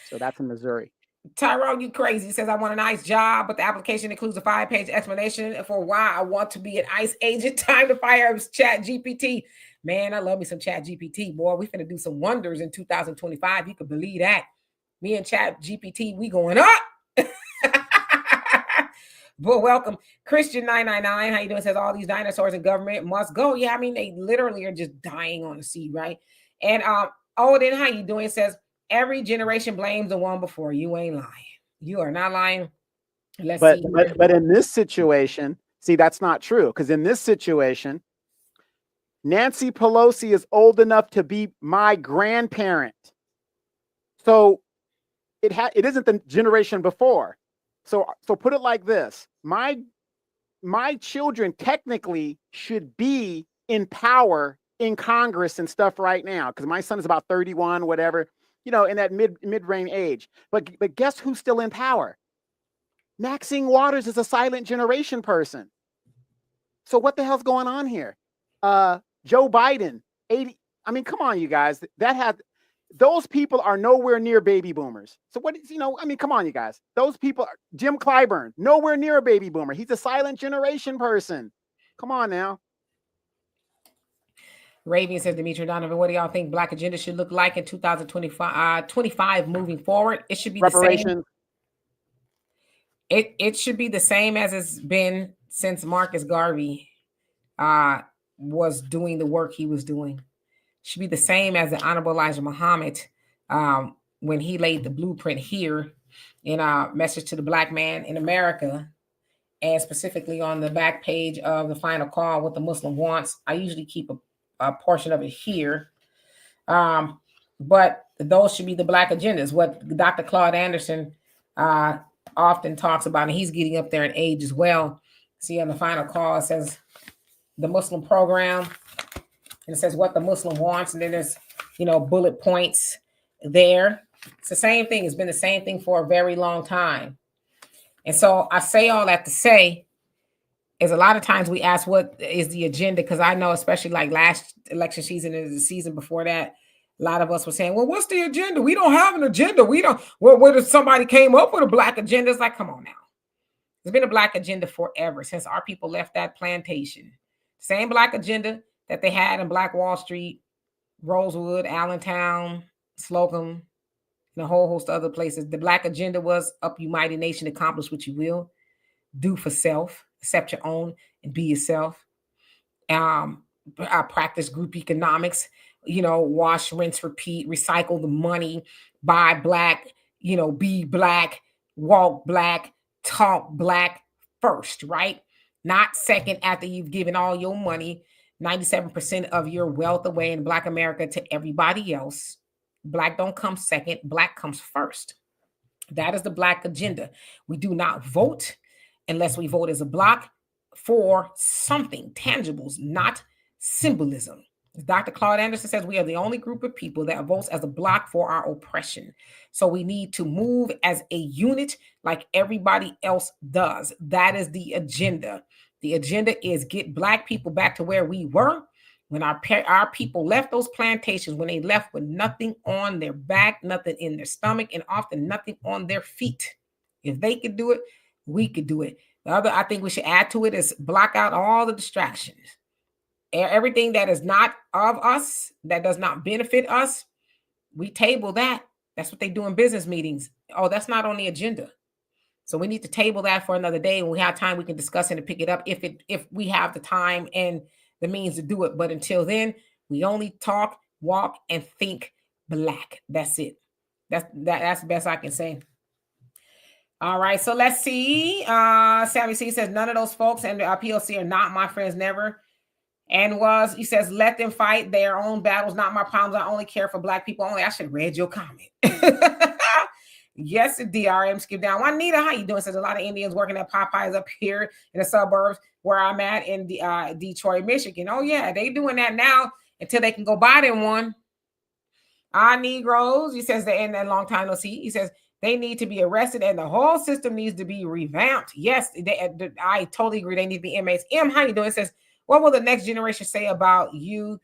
So that's in Missouri. Tyrone, you crazy. He says, I want a nice job, but the application includes a 5-page explanation for why I want to be an ICE agent. Time to fire Chat GPT. Man, I love me some Chat GPT, boy. We finna do some wonders in 2025. You could believe that. Me and Chat GPT, we going up. But welcome. Christian 999, how you doing? Says, all these dinosaurs in government must go. Yeah, I mean, they literally are just dying on the sea, right? And then how you doing? Says, every generation blames the one before. You ain't lying. You are not lying. But in this situation, see, that's not true. Because in this situation, Nancy Pelosi is old enough to be my grandparent. So it isn't the generation before. So put it like this. My children technically should be in power in Congress and stuff right now, because my son is about 31, whatever, in that mid-range age. But guess who's still in power? Maxine Waters is a silent generation person. So what the hell's going on here? Joe Biden, 80. I mean, come on, you guys. Those people are nowhere near baby boomers. So what is, I mean, come on, you guys. Those people, Jim Clyburn, nowhere near a baby boomer. He's a silent generation person. Come on now. Raven says, Demetri, Donovan, what do y'all think Black agenda should look like in 2025 25 moving forward? It should be the same. Reparations. It should be the same as it's been since Marcus Garvey was doing the work he was doing. Should be the same as the Honorable Elijah Muhammad when he laid the blueprint here in a message to the Black man in America, and specifically on the back page of the final call, what the Muslim wants. I usually keep a portion of it here. But those should be the Black agendas. What Dr. Claude Anderson often talks about, and he's getting up there in age as well. See on the final call, it says the Muslim program, and it says what the Muslim wants, and then there's, bullet points there. It's the same thing. It's been the same thing for a very long time. And so I say all that to say is a lot of times we ask what is the agenda, because I know especially like last election season and the season before that, a lot of us were saying, well, what's the agenda? We don't have an agenda. We don't, well, what if somebody came up with a Black agenda? It's like, come on now. There's been a Black agenda forever since our people left that plantation. Same Black agenda that they had in Black Wall Street, Rosewood, Allentown, Slocum, and a whole host of other places. The Black agenda was up, you mighty nation, accomplish what you will, do for self, accept your own, and be yourself. Practice group economics, wash, rinse, repeat, recycle the money, buy Black, be Black, walk Black, talk Black first, right? Not second after you've given all your money, 97% of your wealth away in Black America to everybody else. Black don't come second, Black comes first. That is the Black agenda. We do not vote unless we vote as a block for something, tangibles, not symbolism. Dr. Claude Anderson says we are the only group of people that votes as a block for our oppression. So we need to move as a unit like everybody else does. That is the agenda. The agenda is get Black people back to where we were when our people left those plantations, when they left with nothing on their back, nothing in their stomach, and often nothing on their feet. If they could do it, we could do it. The other I think we should add to it is block out all the distractions. Everything that is not of us, that does not benefit us, we table that. That's what they do in business meetings. Oh, that's not on the agenda. So we need to table that for another day. When we have time, we can discuss it and pick it up if we have the time and the means to do it. But until then, we only talk, walk, and think Black. That's it. That's the best I can say. All right, so let's see. Sammy C says none of those folks and POC are not my friends, never. And he says, let them fight their own battles, not my problems. I only care for Black people only. I should have read your comment. Yes, DRM skip down. Juanita, how you doing? Says a lot of Indians working at Popeyes up here in the suburbs where I'm at in Detroit, Michigan. Oh yeah, they doing that now until they can go buy them one. Negroes, he says that in that long time no see. He says they need to be arrested and the whole system needs to be revamped. Yes, I totally agree. They need to be inmates. How you doing? It says, what will the next generation say about you,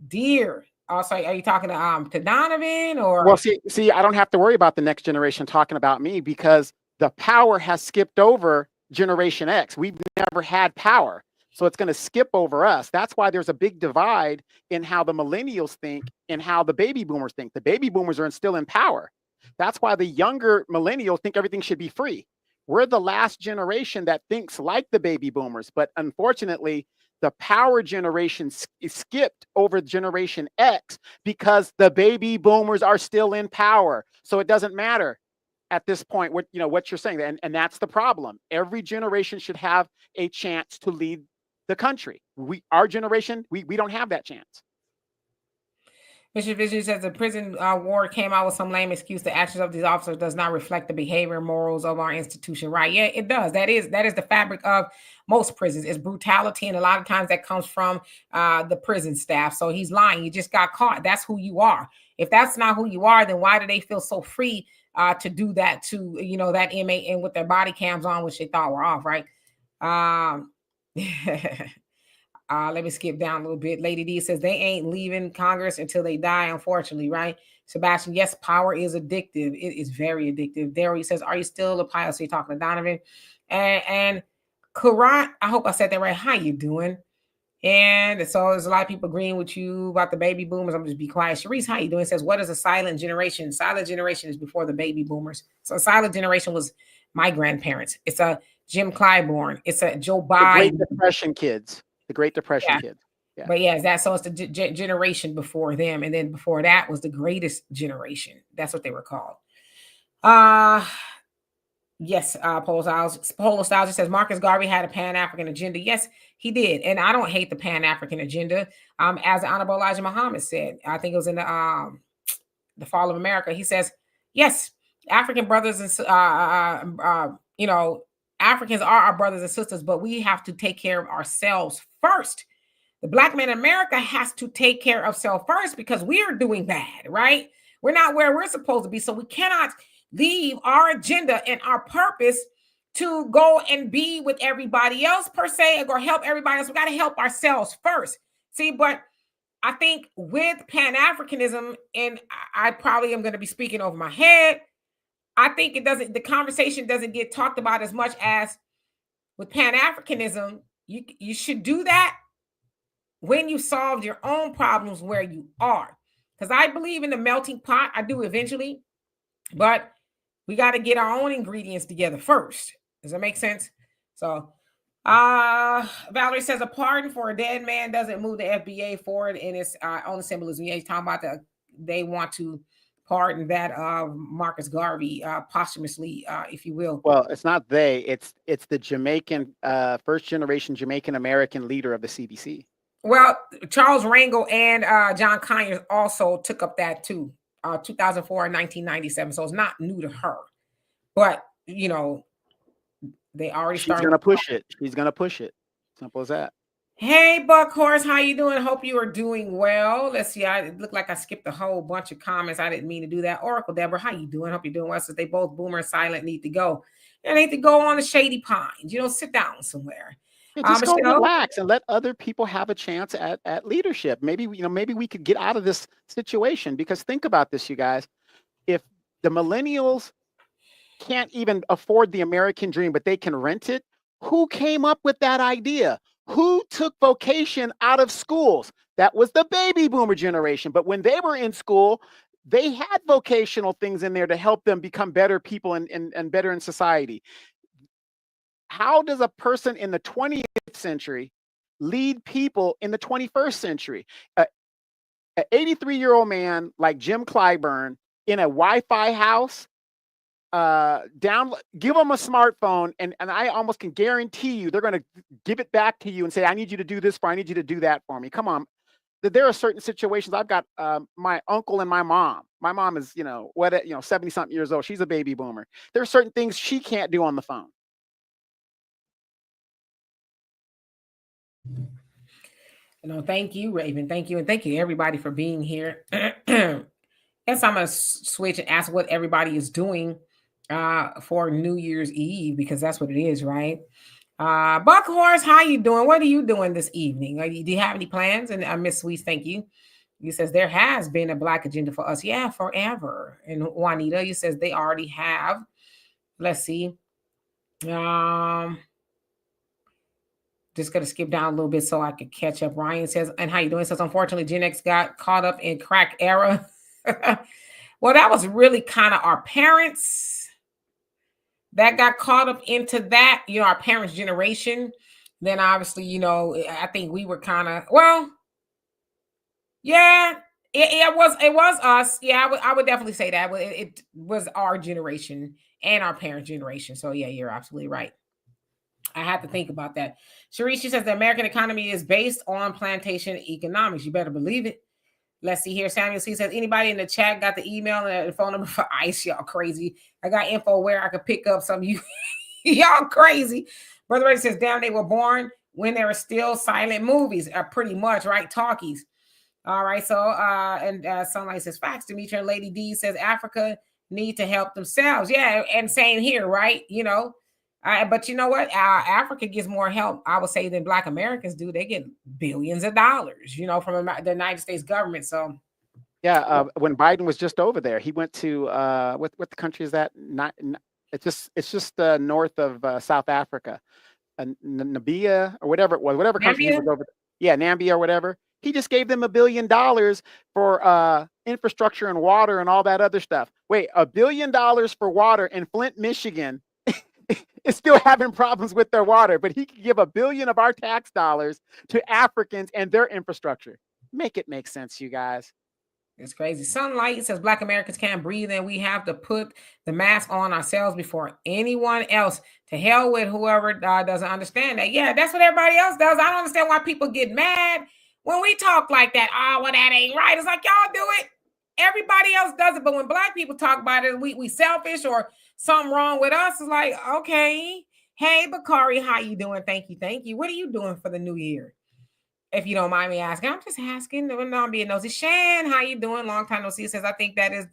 dear? Also, are you talking to Donovan or? Well, see, I don't have to worry about the next generation talking about me because the power has skipped over Generation X. We've never had power. So it's going to skip over us. That's why there's a big divide in how the millennials think and how the baby boomers think. The baby boomers are still in power. That's why the younger millennials think everything should be free. We're the last generation that thinks like the baby boomers. But unfortunately, the power generation skipped over Generation X because the baby boomers are still in power. So it doesn't matter at this point what you're saying. And that's the problem. Every generation should have a chance to lead the country. Our generation, we don't have that chance. Mr. Vision says the prison ward came out with some lame excuse. The actions of these officers does not reflect the behavior and morals of our institution. Right? Yeah, it does. That is the fabric of most prisons. It's brutality, and a lot of times that comes from the prison staff. So he's lying. You just got caught. That's who you are. If that's not who you are, then why do they feel so free to do that to that inmate and with their body cams on, which they thought were off? Right? Let me skip down a little bit. Lady D says they ain't leaving Congress until they die, unfortunately, right? Sebastian, yes, power is addictive. It is very addictive. Daryl says, are you still a pilot? So you're talking to Donovan. And Karan, I hope I said that right. How you doing? And so there's a lot of people agreeing with you about the baby boomers. I'm just be quiet. Sharice, how you doing? Says, what is a silent generation? Silent generation is before the baby boomers. So a silent generation was my grandparents. It's a Jim Clyburn. It's a Joe The Great Biden. Depression kids. The Great Depression Yeah. kids. Yeah. But yeah, that so it's the generation before them, and then before that was the greatest generation. That's what they were called. Uh yes, Polo Styles says Marcus Garvey had a Pan-African agenda. Yes, he did. And I don't hate the Pan-African agenda. As the Honorable Elijah Muhammad said, I think it was in the Fall of America. He says, yes, African brothers and Africans are our brothers and sisters, but we have to take care of ourselves first. The black man in America has to take care of self first because we are doing bad, right? We're not where we're supposed to be. So we cannot leave our agenda and our purpose to go and be with everybody else per se or help everybody else. We got to help ourselves first. See, but I think with Pan-Africanism, and I probably am going to be speaking over my head, I think the conversation doesn't get talked about as much as with Pan-Africanism. You should do that when you solved your own problems where you are. Because I believe in the melting pot. I do eventually, but we got to get our own ingredients together first. Does that make sense? So Valerie says a pardon for a dead man doesn't move the FBA forward in its own symbolism. Yeah, he's talking about they want to pardon that Marcus Garvey posthumously, if you will. Well, it's not they. It's the Jamaican first generation Jamaican American leader of the CBC. Well, Charles Rangel and John Conyers also took up that too. 2004 and 1997. So it's not new to her. But, they already started. She's going to push it. She's going to push it. Simple as that. Hey, Buckhorse, how you doing? Hope you are doing well. Let's see. It looked like I skipped a whole bunch of comments. I didn't mean to do that. Oracle Deborah, how you doing? Hope you're doing well. Since they both Boomer and Silent need to go. They need to go on the Shady Pines. Sit down somewhere. Yeah, just go relax and let other people have a chance at leadership. Maybe we could get out of this situation, because think about this, you guys. If the millennials can't even afford the American dream, but they can rent it, who came up with that idea? Who took vocation out of schools? That was the baby boomer generation. But when they were in school, they had vocational things in there to help them become better people and better in society. How does a person in the 20th century lead people in the 21st century? An 83-year-old man like Jim Clyburn in a Wi-Fi house, give them a smartphone, and I almost can guarantee you they're going to give it back to you and say, I need you to do this I need you to do that for me. Come on. There are certain situations. I've got my uncle and my mom. My mom is 70 something years old. She's a baby boomer. There are certain things she can't do on the phone. Thank you, Raven. Thank you. And thank you, everybody, for being here. Guess I'm going to switch and ask what everybody is doing for New Year's Eve, because that's what it is, right? Buckhorse, how you doing? What are you doing this evening? Do you have any plans? And Miss Sweets, thank you. You says there has been a Black agenda for us. Yeah, forever. And Juanita, you says they already have. Let's see. Just gonna skip down a little bit so I could catch up. Ryan says, and how you doing? Says, unfortunately, Gen X got caught up in crack era. Well, that was really kind of our parents that got caught up into that, our parents' generation. Then obviously, I think we were kind of, yeah, it was us. Yeah, I would definitely say that. It was our generation and our parents' generation. So yeah, you're absolutely right. I have to think about that. Sharice, she says the American economy is based on plantation economics. You better believe it. Let's see here. Samuel C says, anybody in the chat got the email and the phone number for ICE? Y'all crazy. I got info where I could pick up some of you. Y'all crazy. Brother Ray says, damn, they were born when there were still silent movies, pretty much, right? Talkies. All right. So, Sunlight says, facts. Demetra and Lady D says, Africa need to help themselves. Yeah. And same here, right? But you know what? Africa gets more help, I would say, than Black Americans do. They get billions of dollars, from the United States government. So, yeah, when Biden was just over there, he went to what the country is that? It's just north of South Africa, Namibia or whatever it was, whatever country he was over. Yeah, Nambia or whatever. He just gave them $1 billion for infrastructure and water and all that other stuff. Wait, $1 billion for water in Flint, Michigan is still having problems with their water, but he could give $1 billion of our tax dollars to Africans and their infrastructure. Make it make sense, you guys. It's crazy. Sunlight says Black Americans can't breathe and we have to put the mask on ourselves before anyone else. To hell with whoever doesn't understand that. Yeah, that's what everybody else does. I don't understand why people get mad when we talk like that. Oh, well, that ain't right. It's like, y'all do it. Everybody else does it. But when Black people talk about it, we selfish or something wrong with us. It's like, okay. Hey, Bakari, how you doing? Thank you. Thank you. What are you doing for the new year? If you don't mind me asking, I'm just asking. No, I'm being nosy. Shan, how you doing? Long time no see. It says I think that is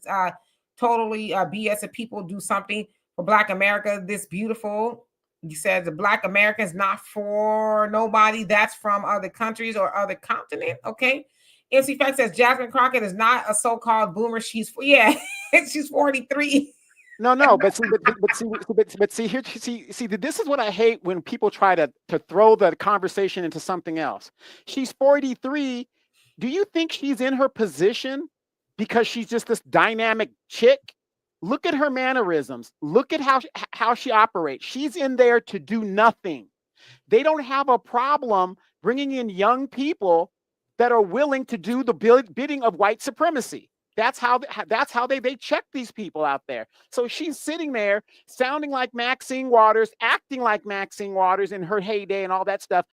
totally BS. If people do something for Black America, this beautiful. You said the Black Americans not for nobody. That's from other countries or other continent. Okay. MC Fact says Jasmine Crockett is not a so-called boomer. She's she's 43. No, but see here, see, this is what I hate when people try to throw the conversation into something else. She's 43. Do you think she's in her position because she's just this dynamic chick? Look at her mannerisms. Look at how she operates. She's in there to do nothing. They don't have a problem bringing in young people that are willing to do the bidding of white supremacy. That's how they check these people out there. So she's sitting there sounding like Maxine Waters, acting like Maxine Waters in her heyday and all that stuff.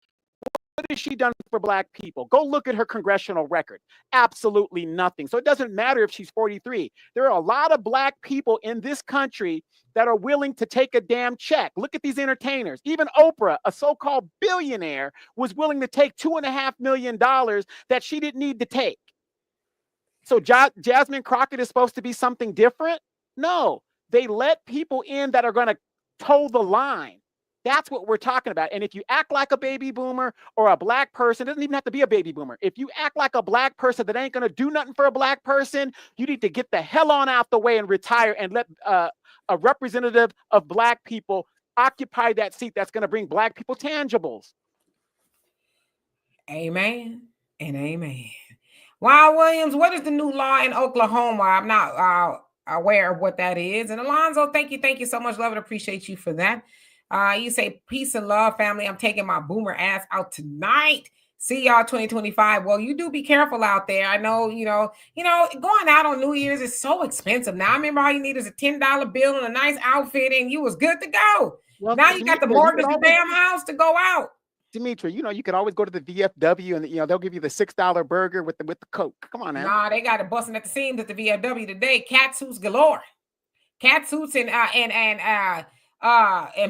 What has she done for Black people? Go look at her congressional record. Absolutely nothing. So it doesn't matter if she's 43. There are a lot of Black people in this country that are willing to take a damn check. Look at these entertainers. Even Oprah, a so-called billionaire, was willing to take $2.5 million that she didn't need to take. So Jasmine Crockett is supposed to be something different? No, they let people in that are going to toe the line. That's what we're talking about. And if you act like a baby boomer or a Black person, it doesn't even have to be a baby boomer. If you act like a Black person that ain't going to do nothing for a Black person, you need to get the hell on out the way and retire and let a representative of Black people occupy that seat that's going to bring Black people tangibles. Amen and amen. Wow, Williams, what is the new law in Oklahoma? I'm not aware of what that is. And Alonzo, thank you so much. Love and appreciate you for that. You say peace and love, family. I'm taking my boomer ass out tonight. See y'all 2025. Well, you do be careful out there. I know, going out on New Year's is so expensive. Now I remember all you need is a $10 bill and a nice outfit, and you was good to go. Well, now you got the mortgage, the damn house to go out. Dimitri, you could always go to the VFW and they'll give you the $6 burger with the Coke. Come on, man. Nah, they got it busting at the seams at the VFW today. Cat suits galore. Cat suits and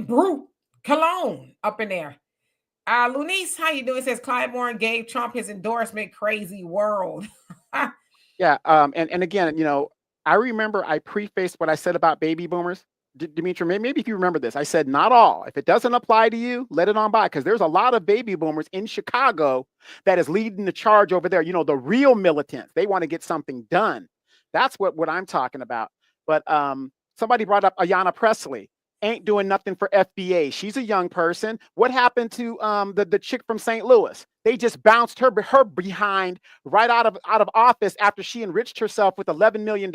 Brute cologne up in there. Lunice, how you doing? It says Clyburn gave Trump his endorsement. Crazy world. Yeah. And again, I remember I prefaced what I said about baby boomers. Dimitri, maybe if you remember this, I said not all. If it doesn't apply to you, let it on by, because there's a lot of baby boomers in Chicago that is leading the charge over there. The real militants. They want to get something done. That's what I'm talking about. But somebody brought up Ayanna Pressley. Ain't doing nothing for FBA. She's a young person. What happened to the chick from St. Louis? They just bounced her behind right out of office after she enriched herself with $11 million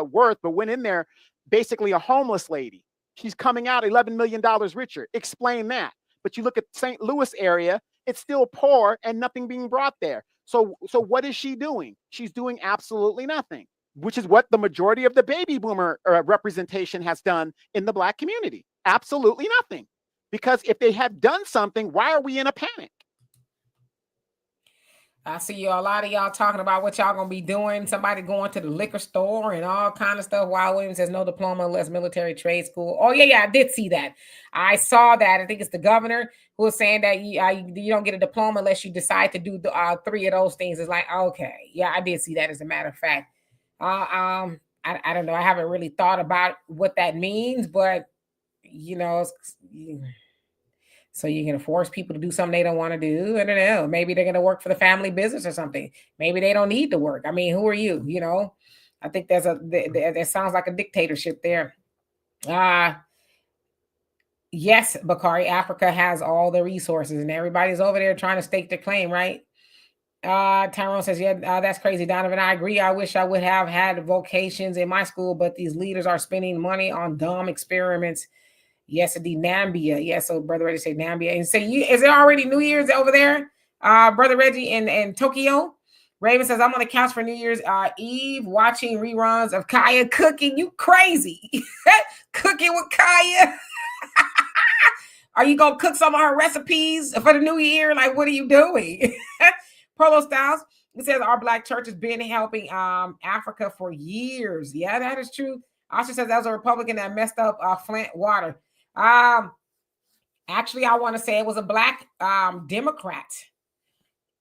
worth, but went in there basically a homeless lady. She's coming out $11 million richer. Explain that. But you look at St. Louis area, it's still poor and nothing being brought there. So what is she doing? She's doing absolutely nothing, which is what the majority of the baby boomer representation has done in the Black community. Absolutely nothing. Because if they had done something, why are we in a panic? I see a lot of y'all talking about what y'all gonna be doing. Somebody going to the liquor store and all kind of stuff. Wild Williams says no diploma unless military trade school. Oh yeah, I did see that. I saw that. I think it's the governor who was saying that you don't get a diploma unless you decide to do the 3 of those things. It's like, okay, yeah, I did see that. As a matter of fact, I don't know. I haven't really thought about what that means, but so you're going to force people to do something they don't want to do. I don't know. Maybe they're going to work for the family business or something. Maybe they don't need to work. I mean, who are you? I think there sounds like a dictatorship there. Yes, Bakari, Africa has all the resources and everybody's over there trying to stake their claim, right? Tyrone says, yeah, that's crazy, Donovan. I agree. I wish I would have had vocations in my school, but these leaders are spending money on dumb experiments. Yes, indeed, Nambia. Yes, so Brother Reggie say Nambia. And say, is there already New Year's over there? Brother Reggie in Tokyo. Raven says, I'm on the couch for New Year's Eve watching reruns of Kaya cooking. You crazy. Cooking with Kaya. Are you gonna cook some of her recipes for the new year? Like, what are you doing? Polo Styles. It says our black church has been helping Africa for years. Yeah, that is true. Asha says that was a Republican that messed up Flint water. Actually, I want to say it was a black Democrat.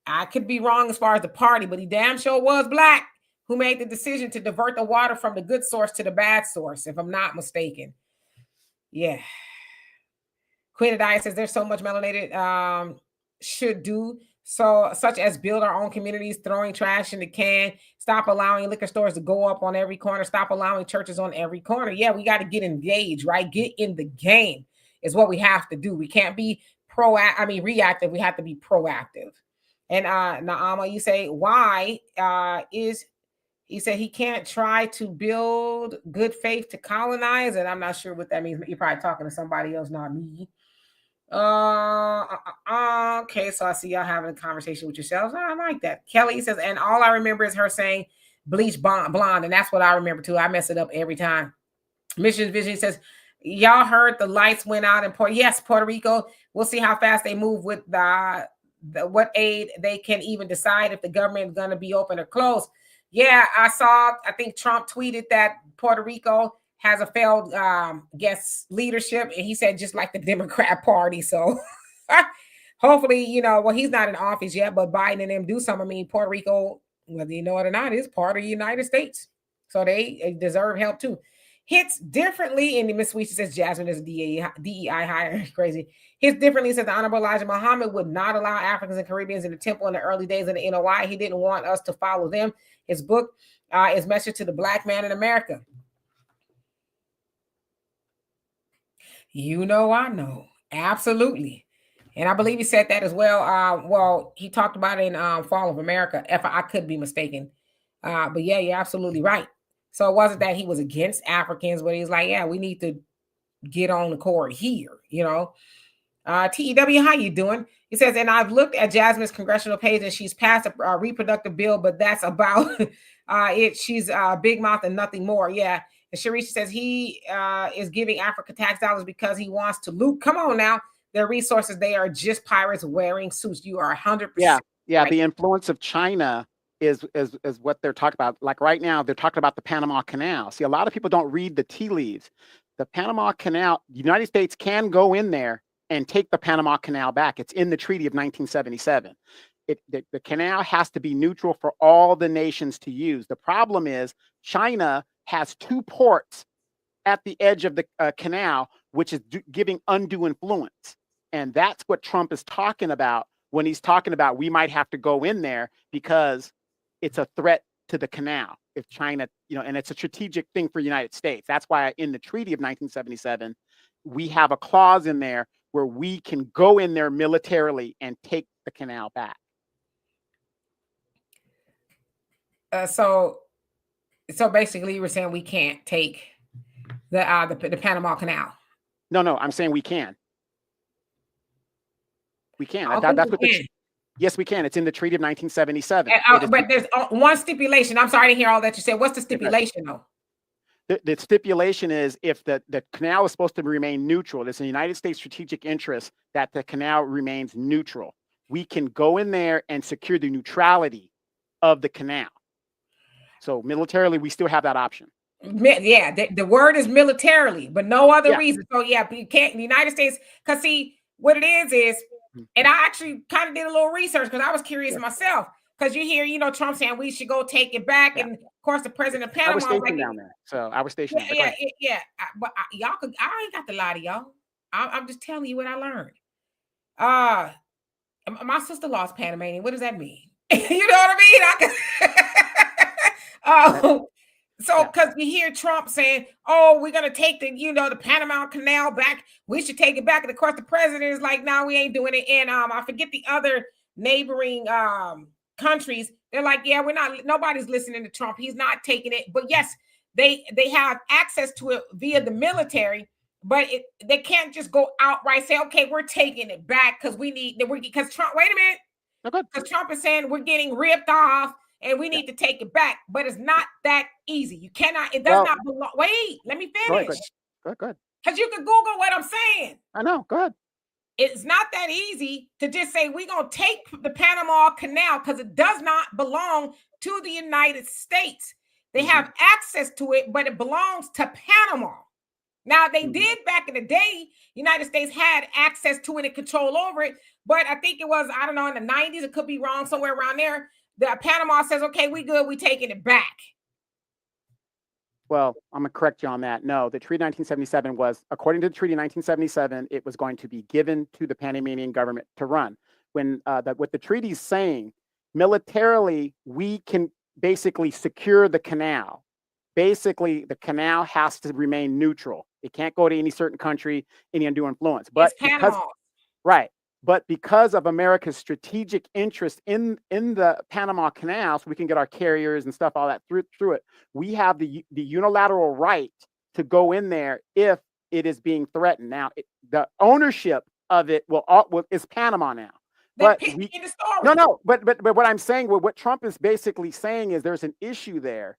I could be wrong as far as the party, but he damn sure was black who made the decision to divert the water from the good source to the bad source, if I'm not mistaken. Yeah. Queen Adia says there's so much melanated should do, so such as build our own communities, throwing trash in the can, stop allowing liquor stores to go up on every corner, stop allowing churches on every corner. Yeah, we got to get engaged, right? Get in the game is what we have to do. We can't be reactive. We have to be proactive. And Naama, you say why is he said he can't try to build good faith to colonize, and I'm not sure what that means. You're probably talking to somebody else, not me. Okay, so I see y'all having a conversation with yourselves. I like that. Kelly says, and all I remember is her saying bleach blonde, and that's what I remember too. I mess it up every time. Mission Vision says, y'all heard the lights went out in Puerto Rico. We'll see how fast they move with the what aid they can even decide if the government is going to be open or closed. Yeah, I think Trump tweeted that Puerto Rico has a failed guest leadership, and he said just like the Democrat Party. So hopefully, he's not in office yet, but Biden and them do something. I mean, Puerto Rico, whether you know it or not, is part of the United States, so they deserve help too. Hits differently, and Miss Sweet says Jasmine is a DEI hire. Crazy. Hits differently, says the Honorable Elijah Muhammad would not allow Africans and Caribbeans in the temple in the early days of the NOI. He didn't want us to follow them. His book is Message to the Black Man in America. I know. Absolutely. And I believe he said that as well. He talked about it in Fall of America. If I could be mistaken. But yeah, you're absolutely right. So it wasn't that he was against Africans, but he's like, yeah, we need to get on the court here, TEW, how you doing? He says, and I've looked at Jasmine's congressional page and she's passed a reproductive bill, but that's about it. She's big mouth and nothing more. Yeah. And Sharice says he is giving Africa tax dollars because he wants to loot. Come on now. Their resources, they are just pirates wearing suits. You are 100%. Yeah. Right. The influence of China is what they're talking about. Like right now, they're talking about the Panama Canal. See, a lot of people don't read the tea leaves. The Panama Canal, the United States can go in there and take the Panama Canal back. It's in the Treaty of 1977. The canal has to be neutral for all the nations to use. The problem is China has 2 ports at the edge of the canal, which is giving undue influence. And that's what Trump is talking about when he's talking about we might have to go in there because it's a threat to the canal if China, and it's a strategic thing for the United States. That's why in the Treaty of 1977, we have a clause in there where we can go in there militarily and take the canal back. So basically you were saying we can't take the Panama Canal. No, I'm saying we can. We can. Yes, we can. It's in the Treaty of 1977. But there's one stipulation. I'm sorry to hear all that you said. What's the stipulation, though? The stipulation is if the canal is supposed to remain neutral, it's in the United States strategic interest that the canal remains neutral. We can go in there and secure the neutrality of the canal. So militarily, we still have that option. Yeah, the word is militarily, but no other reason. So yeah, you can't. The United States, because see what it is, and I actually kind of did a little research because I was curious myself. Because you hear, Trump saying we should go take it back, and of course the president of Panama. I was stationed down there, so I was stationed. Yeah. But y'all could. I ain't got to lie to y'all. I'm just telling you what I learned. My sister lost Panamanian. What does that mean? You know what I mean? So, because you hear Trump saying, "Oh, we're gonna take the Panama Canal back. We should take it back." And of course, the president is like, "No, we ain't doing it." And I forget the other neighboring countries. They're like, "Yeah, we're not. Nobody's listening to Trump. He's not taking it." But yes, they have access to it via the military. But they can't just go outright say, "Okay, we're taking it back because because Trump." Wait a minute, because Trump is saying we're getting ripped off. And we need to take it back, but it's not that easy. You cannot. It does not belong. Wait, let me finish. Go ahead. Because you can Google what I'm saying. I know. Go ahead. It's not that easy to just say we're gonna take the Panama Canal because it does not belong to the United States. They have access to it, but it belongs to Panama. Now they did back in the day. United States had access to it and control over it, but I think it was in the 90s. It could be wrong, somewhere around there. The Panama says, "Okay, we good. We taking it back." Well, I'm going to correct you on that. No, the Treaty 1977 was, according to the Treaty 1977, it was going to be given to the Panamanian government to run. When what the treaty's saying, militarily, we can basically secure the canal. Basically, the canal has to remain neutral. It can't go to any certain country, any undue influence. But But because of America's strategic interest in the Panama Canal, so we can get our carriers and stuff, all that through it, we have the unilateral right to go in there if it is being threatened. Now, the ownership of it is Panama now. But what I'm saying, what Trump is basically saying is there's an issue there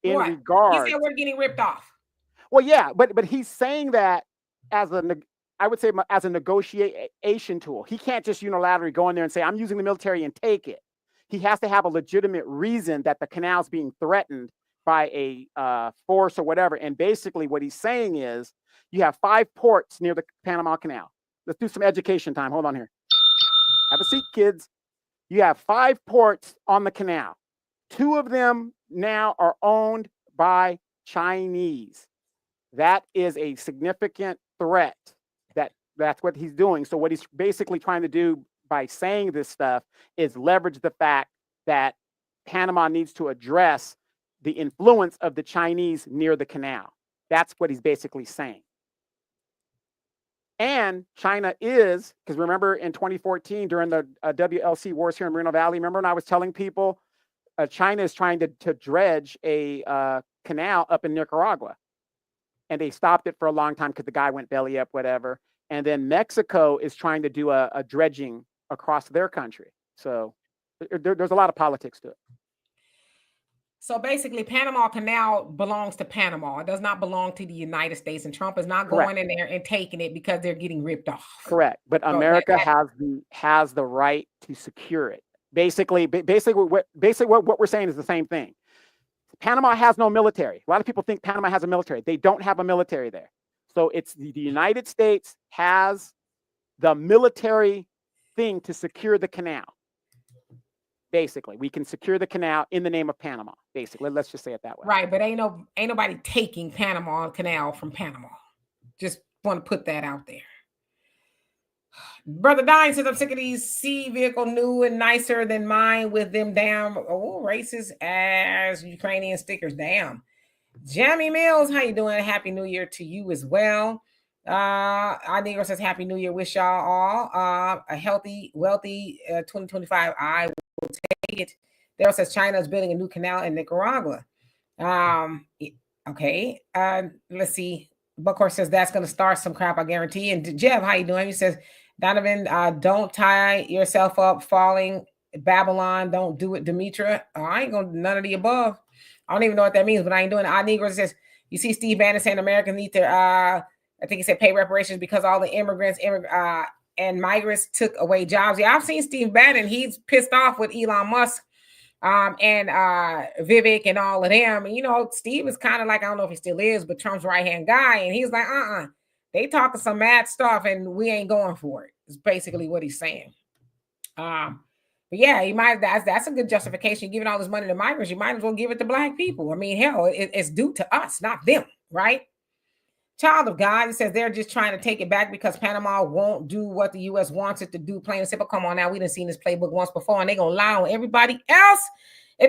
in regard. He said we're getting ripped off. Well, yeah, but he's saying that I would say as a negotiation tool. He can't just unilaterally go in there and say, "I'm using the military," and take it. He has to have a legitimate reason that the canal's being threatened by a force or whatever. And basically what he's saying is you have 5 ports near the Panama Canal. Let's do some education time. Hold on here. Have a seat, kids. You have 5 ports on the canal. 2 of them now are owned by Chinese. That is a significant threat. That's what he's doing. So what he's basically trying to do by saying this stuff is leverage the fact that Panama needs to address the influence of the Chinese near the canal. That's what he's basically saying. And China is, because remember in 2014 during the WLC wars here in Moreno Valley, remember when I was telling people China is trying to dredge a canal up in Nicaragua. And they stopped it for a long time because the guy went belly up, whatever. And then Mexico is trying to do a dredging across their country. So there's a lot of politics to it. So basically, Panama Canal belongs to Panama. It does not belong to the United States. And Trump is not going in there and taking it because they're getting ripped off. Correct. But America has the right to secure it. Basically what we're saying is the same thing. Panama has no military. A lot of people think Panama has a military. They don't have a military there. So it's the United States has the military thing to secure the canal. Basically, we can secure the canal in the name of Panama. Basically, let's just say it that way. Right, but ain't nobody taking Panama Canal from Panama. Just want to put that out there. Brother Dine says, "I'm sick of these sea vehicle new and nicer than mine with them damn racist ass Ukrainian stickers." Damn. Jamie Mills, how you doing? Happy New Year to you as well. Negro says, "Happy New Year. Wish y'all all a healthy, wealthy 2025. I will take it." Daryl says China is building a new canal in Nicaragua. Okay. Let's see. Buckhorse says that's going to start some crap, I guarantee. And Jeff, how you doing? He says, "Donovan, don't tie yourself up falling Babylon. Don't do it, Demetra." I ain't going to none of the above. I don't even know what that means, but I ain't doing it. Negro says, "You see Steve Bannon saying Americans need to, I think he said pay reparations because all the immigrants and migrants took away jobs." Yeah, I've seen Steve Bannon. He's pissed off with Elon Musk and Vivek and all of them. And, Steve is kind of like, I don't know if he still is, but Trump's right-hand guy. And he's like, they talking some mad stuff and we ain't going for it. It's basically what he's saying. But yeah, that's a good justification. You're giving all this money to migrants, you might as well give it to black people. I mean, hell, it's due to us, not them, right? Child of God, it says they're just trying to take it back because Panama won't do what the U.S. wants it to do. Plain and simple. Come on now, we done seen this playbook once before, and they're gonna lie on everybody else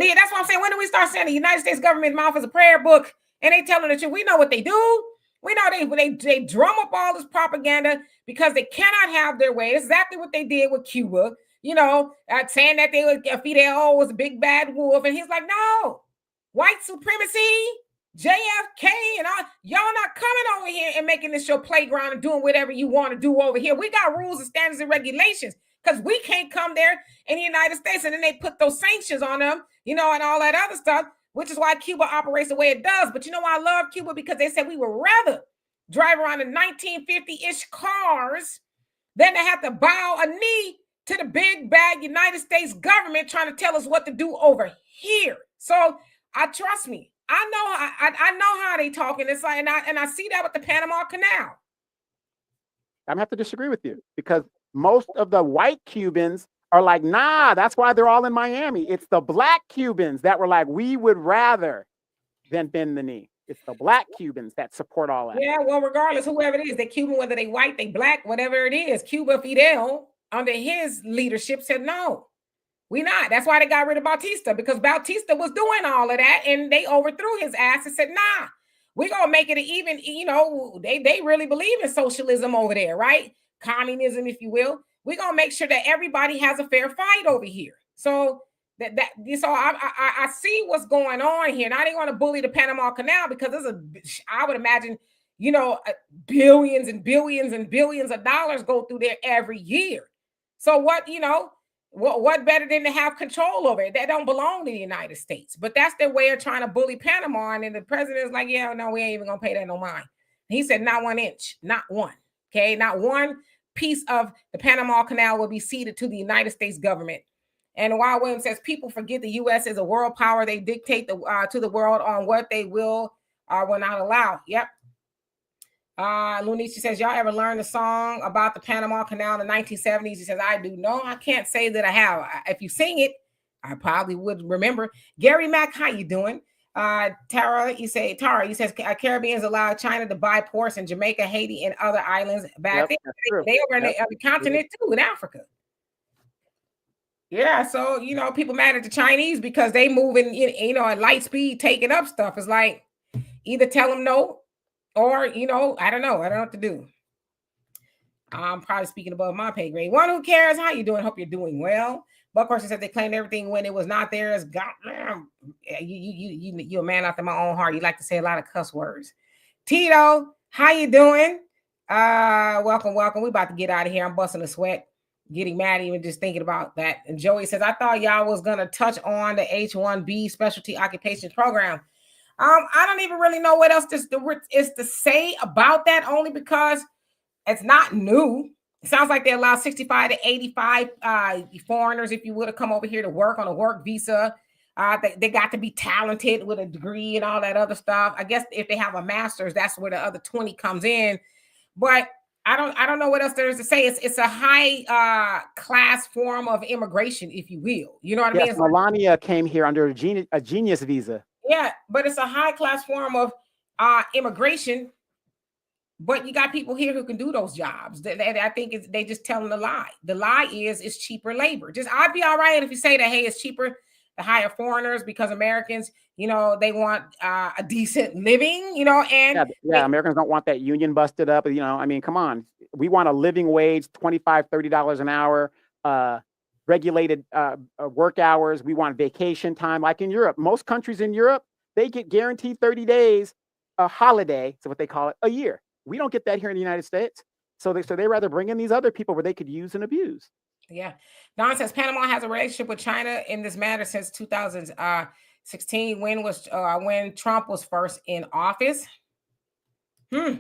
That's what I'm saying. When do we start saying the United States government's mouth is a prayer book and they telling the truth? We know what they do. We know they drum up all this propaganda because they cannot have their way. It's exactly what they did with Cuba. Saying that Fidel was a big bad wolf, and he's like, no, white supremacy, JFK, and all y'all not coming over here and making this your playground and doing whatever you want to do over here. We got rules and standards and regulations because we can't come there in the United States, and then they put those sanctions on them, and all that other stuff, which is why Cuba operates the way it does. But I love Cuba because they said we would rather drive around in 1950-ish cars than to have to bow a knee to the big bad United States government trying to tell us what to do over here. So trust me, I know how they talking. It's like, and I see that with the Panama Canal. I'm gonna have to disagree with you because most of the white Cubans are like, nah, that's why they're all in Miami. It's the black Cubans that were like, we would rather than bend the knee. It's the black Cubans that support all that. Yeah, well, regardless, whoever it is, they Cuban, whether they white, they black, whatever it is, Cuba Fidel, under his leadership, said no, we not. That's why they got rid of Bautista, because Bautista was doing all of that and they overthrew his ass and said, nah, we're going to make it even, they really believe in socialism over there, right? Communism, if you will. We're going to make sure that everybody has a fair fight over here. So I see what's going on here. Now they want to bully the Panama Canal because I would imagine, billions and billions and billions of dollars go through there every year. So what better than to have control over it? That don't belong to the United States. But that's their way of trying to bully Panama. And then the president is like, yeah, no, we ain't even going to pay that no mind. He said, not 1 inch, not one. Okay, not one piece of the Panama Canal will be ceded to the United States government. And while Williams says people forget the U.S. is a world power, they dictate to the world on what they will or will not allow. Yep. Lunici says, y'all ever learn the song about the Panama Canal in the 1970s? He says, I do. No, I can't say that I have. If you sing it, I probably would remember. Gary Mack, how you doing? Tara, you says Caribbeans allow China to buy ports in Jamaica, Haiti, and other islands back there. They over in the other continent too, in Africa. Yeah, so people mad at the Chinese because they moving, at light speed, taking up stuff. It's like either tell them no, or I don't know. I don't know what to do. I'm probably speaking above my pay grade. One who cares, how you doing? Hope you're doing well. Buckhorse said they claimed everything when it was not theirs. God, you a man after my own heart. You like to say a lot of cuss words. Tito, how you doing? Welcome. We about to get out of here. I'm busting a sweat, getting mad even just thinking about that. And Joey says, I thought y'all was gonna touch on the H-1B specialty occupations program. I don't even really know what else is to say about that, only because it's not new. It sounds like they allow 65 to 85 foreigners, if you would, to come over here to work on a work visa. They got to be talented with a degree and all that other stuff. I guess if they have a master's, that's where the other 20 comes in. But I don't know what else there is to say. It's a high class form of immigration, if you will. You know what I mean? Melania came here under a genius visa. Yeah, but it's a high class form of immigration. But you got people here who can do those jobs. I think they just telling a lie. The lie is it's cheaper labor. I'd be all right if you say that, hey, it's cheaper to hire foreigners because Americans, they want a decent living, and Americans don't want that union busted up. I mean, come on. We want a living wage, $25, $30 an hour, regulated work hours. We want vacation time, like in Europe. Most countries in Europe, they get guaranteed 30 days, a holiday, so what they call it, a year. We don't get that here in the United States. So they rather bring in these other people where they could use and abuse. Yeah. Don says Panama has a relationship with China in this matter since 2016, when Trump was first in office. Now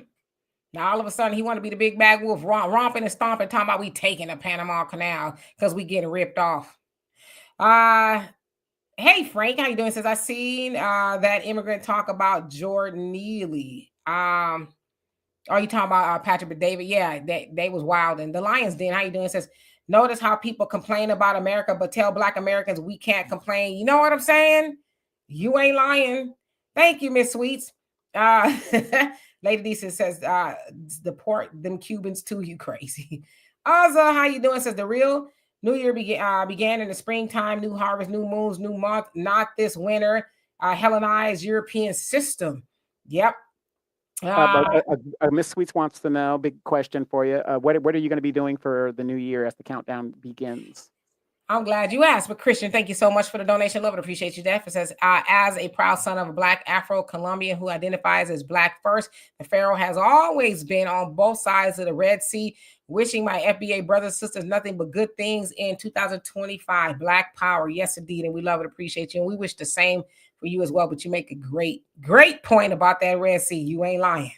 all of a sudden he want to be the big bad wolf, romping and stomping, talking about we taking the Panama Canal because we getting ripped off. Hey Frank, how you doing? Says I seen that immigrant talk about Jordan Neely. Are you talking about Patrick David? Yeah, they was wild. And the Lions Den, how you doing? Says, notice how people complain about America, but tell Black Americans we can't complain. You know what I'm saying? You ain't lying. Thank you, Miss Sweets. Lady Decent says, deport them Cubans too, you crazy. Ozza, how you doing? Says the real New year began in the springtime, new harvest, new moons, new month, not this winter. Hellenized European system. Yep. But Miss Sweets wants to know, big question for you. What are you going to be doing for the new year as the countdown begins? I'm glad you asked. But Christian, thank you so much for the donation. Love it. Appreciate you, Jeff. It says, as a proud son of a Black Afro-Colombian who identifies as Black first, the Pharaoh has always been on both sides of the Red Sea, wishing my FBA brothers and sisters nothing but good things in 2025. Black power. Yes, indeed. And we love it. Appreciate you. And we wish the same for you as well. But you make a great point about that Red Sea. You ain't lying.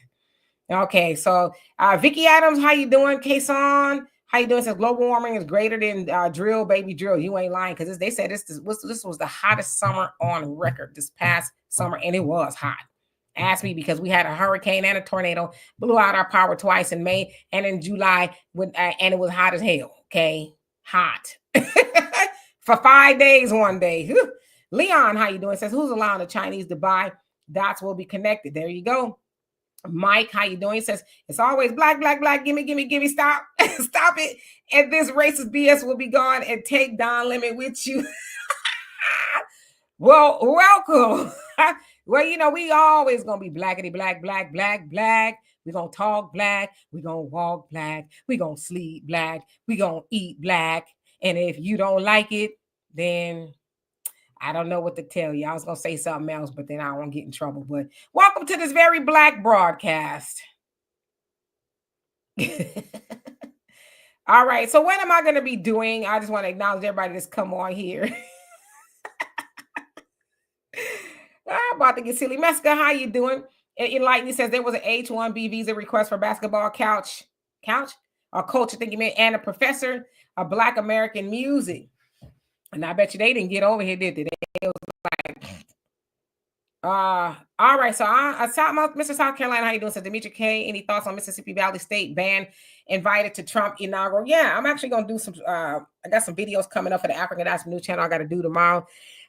Okay. So Vicky Adams, how you doing? Kason, how you doing? It says global warming is greater than drill, baby, drill. You ain't lying, because they said this was the hottest summer on record this past summer, and it was hot. Ask me, because we had a hurricane and a tornado, blew out our power twice in May and in July, and it was hot as hell. Okay, hot for 5 days one day. Whew. Leon, how you doing? It says, who's allowing the Chinese to buy? Dots will be connected. There you go. Mike, how you doing? He says, it's always black, black, black. Gimme, stop. Stop it. And this racist BS will be gone, and take Don Lemon with you. Well, welcome. Well, you know, we always gonna be blackity black, black, black, black. We're gonna talk black, we're gonna walk black, we're gonna sleep black, we're gonna eat black. And if you don't like it, then I don't know what to tell you. I was going to say something else, but then I won't get in trouble. But welcome to this very Black broadcast. All right. So what am I going to be doing? I just want to acknowledge everybody that's come on here. I'm about to get silly. Meska, how you doing? Enlighten says there was an H-1B visa request for basketball couch or coach, I think you meant, and a professor of Black American music. And I bet you they didn't get over here, did they? They was like, all right. So Mr. South Carolina, how you doing? So Demetri K, any thoughts on Mississippi Valley State ban invited to Trump inaugural? Yeah, I'm actually gonna do some. I got some videos coming up for the African Diaspora News channel I got to do tomorrow.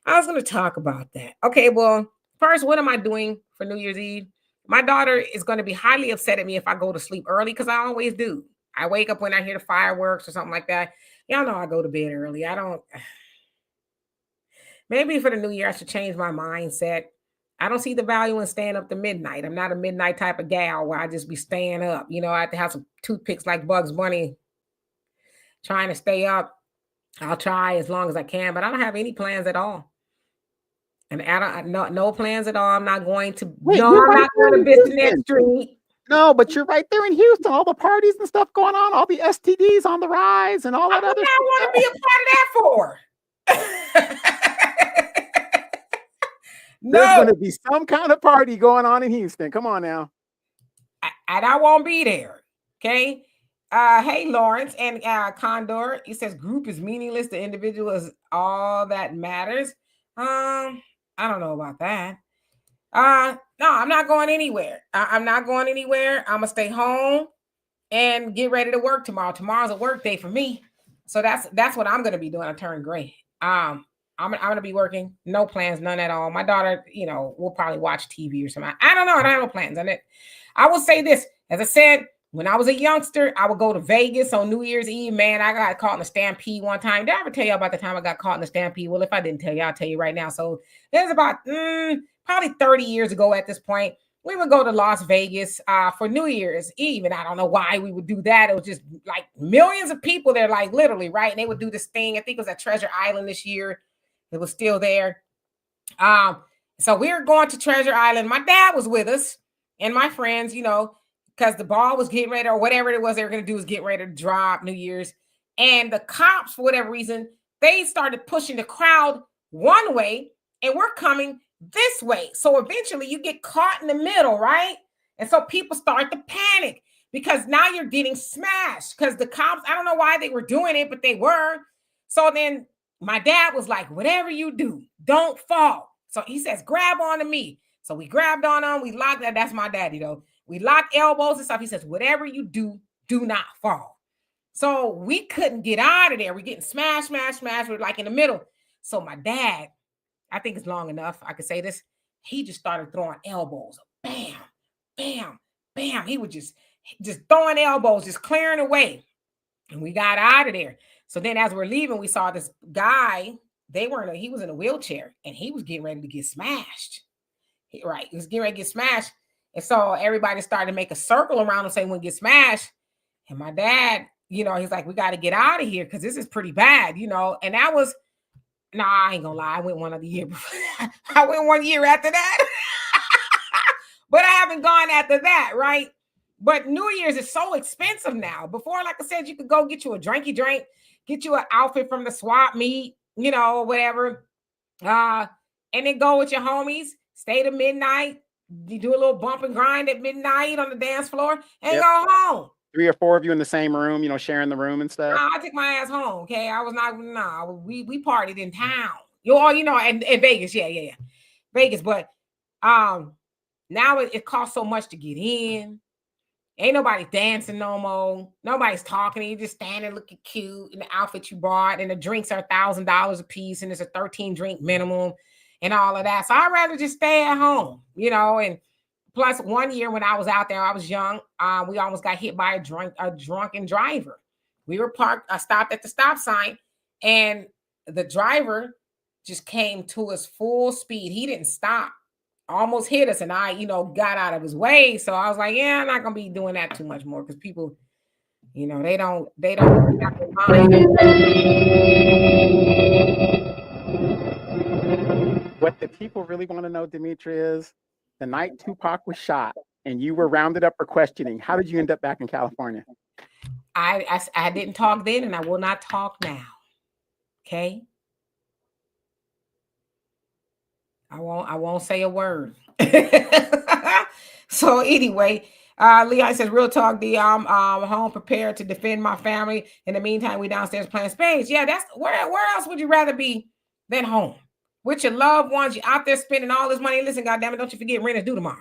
I was gonna talk about that. Okay, well, first, what am I doing for New Year's Eve? My daughter is going to be highly upset at me if I go to sleep early, because I always do. I wake up when I hear the fireworks or something like that. Y'all know I go to bed early. I don't. Maybe for the new year, I should change my mindset. I don't see the value in staying up to midnight. I'm not a midnight type of gal where I just be staying up. You know, I have to have some toothpicks like Bugs Bunny trying to stay up. I'll try as long as I can, but I don't have any plans at all. And I don't no plans at all. I'm not going to. Wait, no, I'm not going to Business Street. No, but you're right there in Houston. All the parties and stuff going on, all the STDs on the rise, and all that other stuff. I want to be a part of that for. No. There's going to be some kind of party going on in Houston. Come on now. And I won't be there. Okay. Hey, Lawrence and Condor. He says group is meaningless. The individual is all that matters. I don't know about that. No, I'm not going anywhere. I'm not going anywhere. I'm gonna stay home and get ready to work tomorrow. Tomorrow's a work day for me. So that's what I'm gonna be doing. I turn gray. I'm gonna be working. No plans, none at all. My daughter, you know, will probably watch TV or something. I don't know. I don't have no plans on it. I will say this, as I said, when I was a youngster, I would go to Vegas on New Year's Eve. Man, I got caught in a stampede one time. Did I ever tell you about the time I got caught in a stampede? Well, if I didn't tell you, I'll tell you right now. So it was about probably 30 years ago at this point. We would go to Las Vegas for New Year's Eve. And I don't know why we would do that. It was just like millions of people there, like literally, right? And they would do this thing. I think it was at Treasure Island this year. It was still there. So we were going to Treasure Island. My dad was with us and my friends, you know, because the ball was getting ready, or whatever it was they were going to do was getting ready to drop New Year's. And the cops, for whatever reason, they started pushing the crowd one way and we're coming this way. So eventually you get caught in the middle, right? And so people start to panic because now you're getting smashed because the cops, I don't know why they were doing it, but they were. So then my dad was like, whatever you do, don't fall. So he says, grab onto me. So we grabbed on him. We locked that. That's my daddy, though. We locked elbows and stuff. He says, whatever you do, do not fall. So we couldn't get out of there. We're getting smashed. We're like in the middle. So my dad, I think it's long enough, I could say this. He just started throwing elbows. Bam, bam, bam. He was just throwing elbows, just clearing away. And we got out of there. So then as we're leaving, we saw this guy. He was in a wheelchair and he was getting ready to get smashed. He was getting ready to get smashed. And so everybody started to make a circle around him saying, when get smashed. And my dad, he's like, we got to get out of here because this is pretty bad, And that was, I ain't gonna lie. I went one other year before. I went 1 year after that. But I haven't gone after that, right? But New Year's is so expensive now. Before, like I said, you could go get you a drinky drink, get you an outfit from the swap meet, whatever. And then go with your homies, stay to midnight, you do a little bump and grind at midnight on the dance floor, and go home. 3 or 4 of you in the same room, sharing the room and stuff. I took my ass home. Okay, I was not. We partied in town. And Vegas, yeah, Vegas. But now it costs so much to get in. Ain't nobody dancing no more. Nobody's talking. You just standing looking cute in the outfit you bought, and the drinks are $1,000 a piece, and it's a 13 drink minimum, and all of that. So I'd rather just stay at home, And plus, 1 year when I was out there, I was young. We almost got hit by a drunken driver. We were parked. I stopped at the stop sign, and the driver just came to us full speed. He didn't stop. Almost hit us, and I, got out of his way. So I was like, yeah, I'm not gonna be doing that too much more because people, they don't mind. What the people really want to know, Dimitri, is the night Tupac was shot and you were rounded up for questioning. How did you end up back in California? I didn't talk then, and I will not talk now. Okay. I won't say a word. So anyway, Leon says, real talk, D, I'm home prepared to defend my family. In the meantime, we downstairs playing spades. Yeah, that's where else would you rather be than home? With your loved ones, you're out there spending all this money. Listen, goddammit, don't you forget rent is due tomorrow.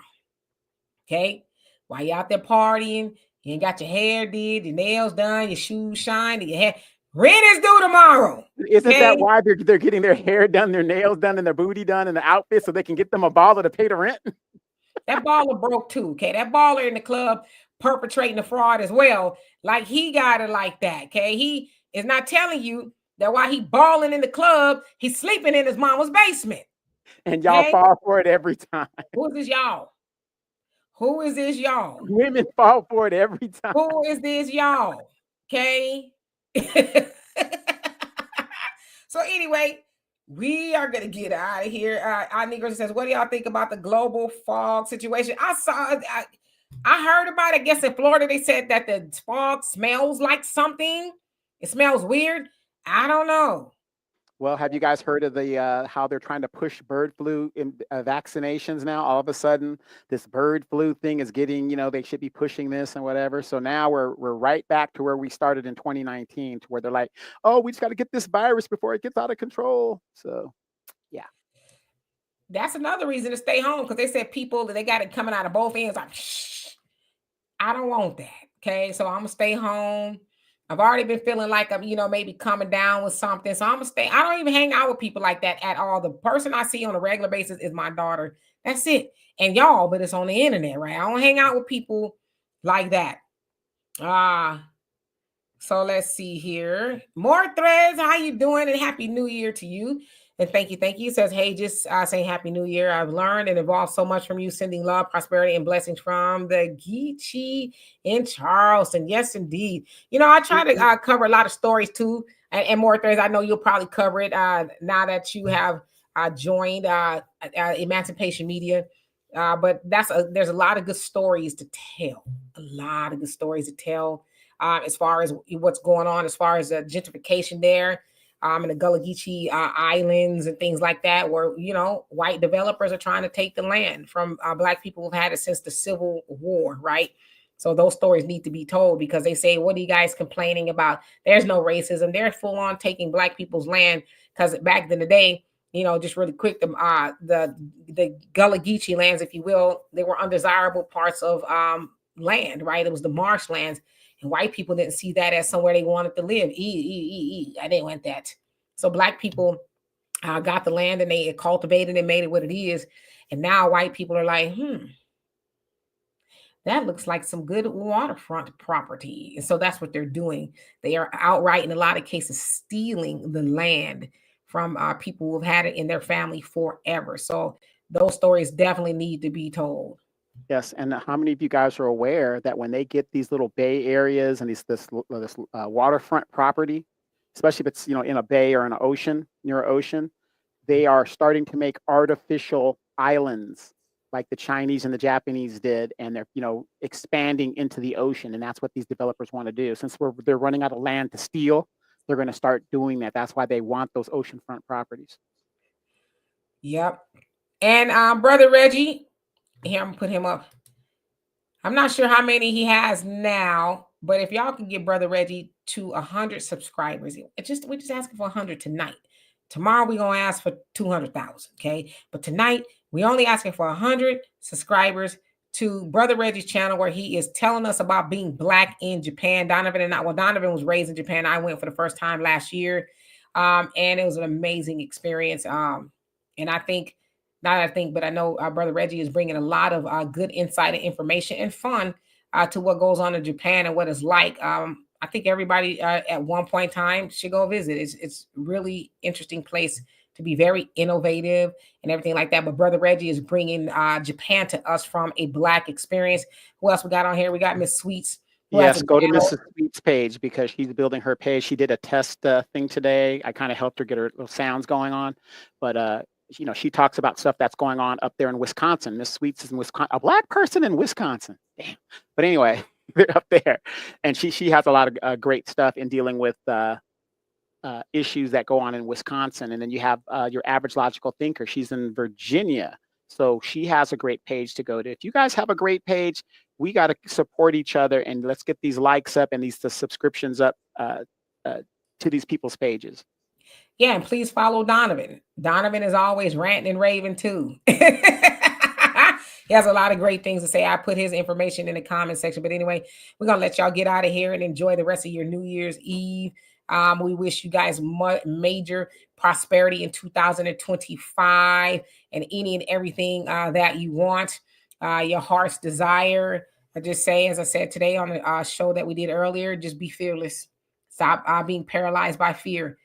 Okay? While you're out there partying, you ain't got your hair did, your nails done, your shoes shined, and your hair. Rent is due tomorrow. Isn't that why they're getting their hair done, their nails done, and their booty done, and the outfit so they can get them a baller to pay the rent? That baller broke too, okay? That baller in the club perpetrating the fraud as well. Like he got it like that, okay? He is not telling you that while he balling in the club, he's sleeping in his mama's basement. And y'all fall for it every time. Who is this y'all? Who is this y'all? Women fall for it every time. Who is this y'all? Okay? So anyway, we are gonna get out of here. Our Negro says, "What do y'all think about the global fog situation?" I heard about it. I guess in Florida they said that the fog smells like something. It smells weird. I don't know. Well, have you guys heard of the how they're trying to push bird flu in, vaccinations now? All of a sudden, this bird flu thing is getting, they should be pushing this and whatever. So now we're right back to where we started in 2019, to where they're like, oh, we just got to get this virus before it gets out of control. So, yeah. That's another reason to stay home, because they said people that they got it coming out of both ends. Like, shh, I don't want that. Okay, so I'm gonna stay home. I've already been feeling like I'm, maybe coming down with something. So I'm gonna stay. I don't even hang out with people like that at all. The person I see on a regular basis is my daughter. That's it. And y'all, but it's on the internet, right? I don't hang out with people like that. So let's see here. More threads. How you doing? And Happy New Year to you. And thank you. It says, hey, just saying Happy New Year. I've learned and evolved so much from you, sending love, prosperity, and blessings from the Geechee in Charleston. Yes, indeed. I try to cover a lot of stories too, and more threads. I know you'll probably cover it now that you have joined Emancipation Media. But there's a lot of good stories to tell. A lot of good stories to tell as far as what's going on, as far as gentrification there. In the Gullah Geechee islands and things like that, where, white developers are trying to take the land from Black people who've had it since the Civil War, right? So those stories need to be told, because they say, what are you guys complaining about? There's no racism. They're full on taking Black people's land, because back in the day, just really quick, the Gullah Geechee lands, if you will, they were undesirable parts of land, right? It was the marshlands. And white people didn't see that as somewhere they wanted to live. I didn't want that. So Black people got the land and they cultivated and made it what it is. And now white people are like, That looks like some good waterfront property. And so that's what they're doing. They are outright, in a lot of cases, stealing the land from people who've had it in their family forever. So those stories definitely need to be told. Yes, and how many of you guys are aware that when they get these little bay areas and this waterfront property, especially if it's in a bay or an ocean near an ocean, they are starting to make artificial islands like the Chinese and the Japanese did, and they're expanding into the ocean, and that's what these developers want to do. Since they're running out of land to steal, they're going to start doing that. That's why they want those oceanfront properties. Yep. And Brother Reggie, here I'm gonna put him up. I'm not sure how many he has now, but if y'all can get Brother Reggie to 100 subscribers, we're just asking for 100 tonight. Tomorrow we're gonna ask for 200,000. Okay, but tonight we only asking for 100 subscribers to Brother Reggie's channel, where he is telling us about being Black in Japan. Donovan was raised in Japan. I went for the first time last year, and it was an amazing experience. And I think, not I think, but I know our Brother Reggie is bringing a lot of good insight and information and fun to what goes on in Japan and what it's like. I think everybody at one point in time should go visit. It's really interesting place to be, very innovative and everything like that. But Brother Reggie is bringing Japan to us from a Black experience. Who else we got on here? We got Miss Sweets. Yes, go to Mrs. Sweet's page because she's building her page. She did a test thing today. I kind of helped her get her little sounds going on, but she talks about stuff that's going on up there in Wisconsin. Miss Sweets is in Wisconsin, a Black person in Wisconsin. Damn. But anyway, they're up there, and she has a lot of great stuff in dealing with issues that go on in Wisconsin. And then you have your average logical thinker. She's in Virginia, so she has a great page to go to. If you guys have a great page, we got to support each other, and let's get these likes up and the subscriptions up to these people's pages. Yeah, and please follow Donovan. Donovan is always ranting and raving too. He has a lot of great things to say. I put his information in the comment section. But anyway, we're going to let y'all get out of here and enjoy the rest of your New Year's Eve. We wish you guys major prosperity in 2025 and any and everything that you want, your heart's desire. I just say, as I said today on the show that we did earlier, just be fearless. Stop being paralyzed by fear.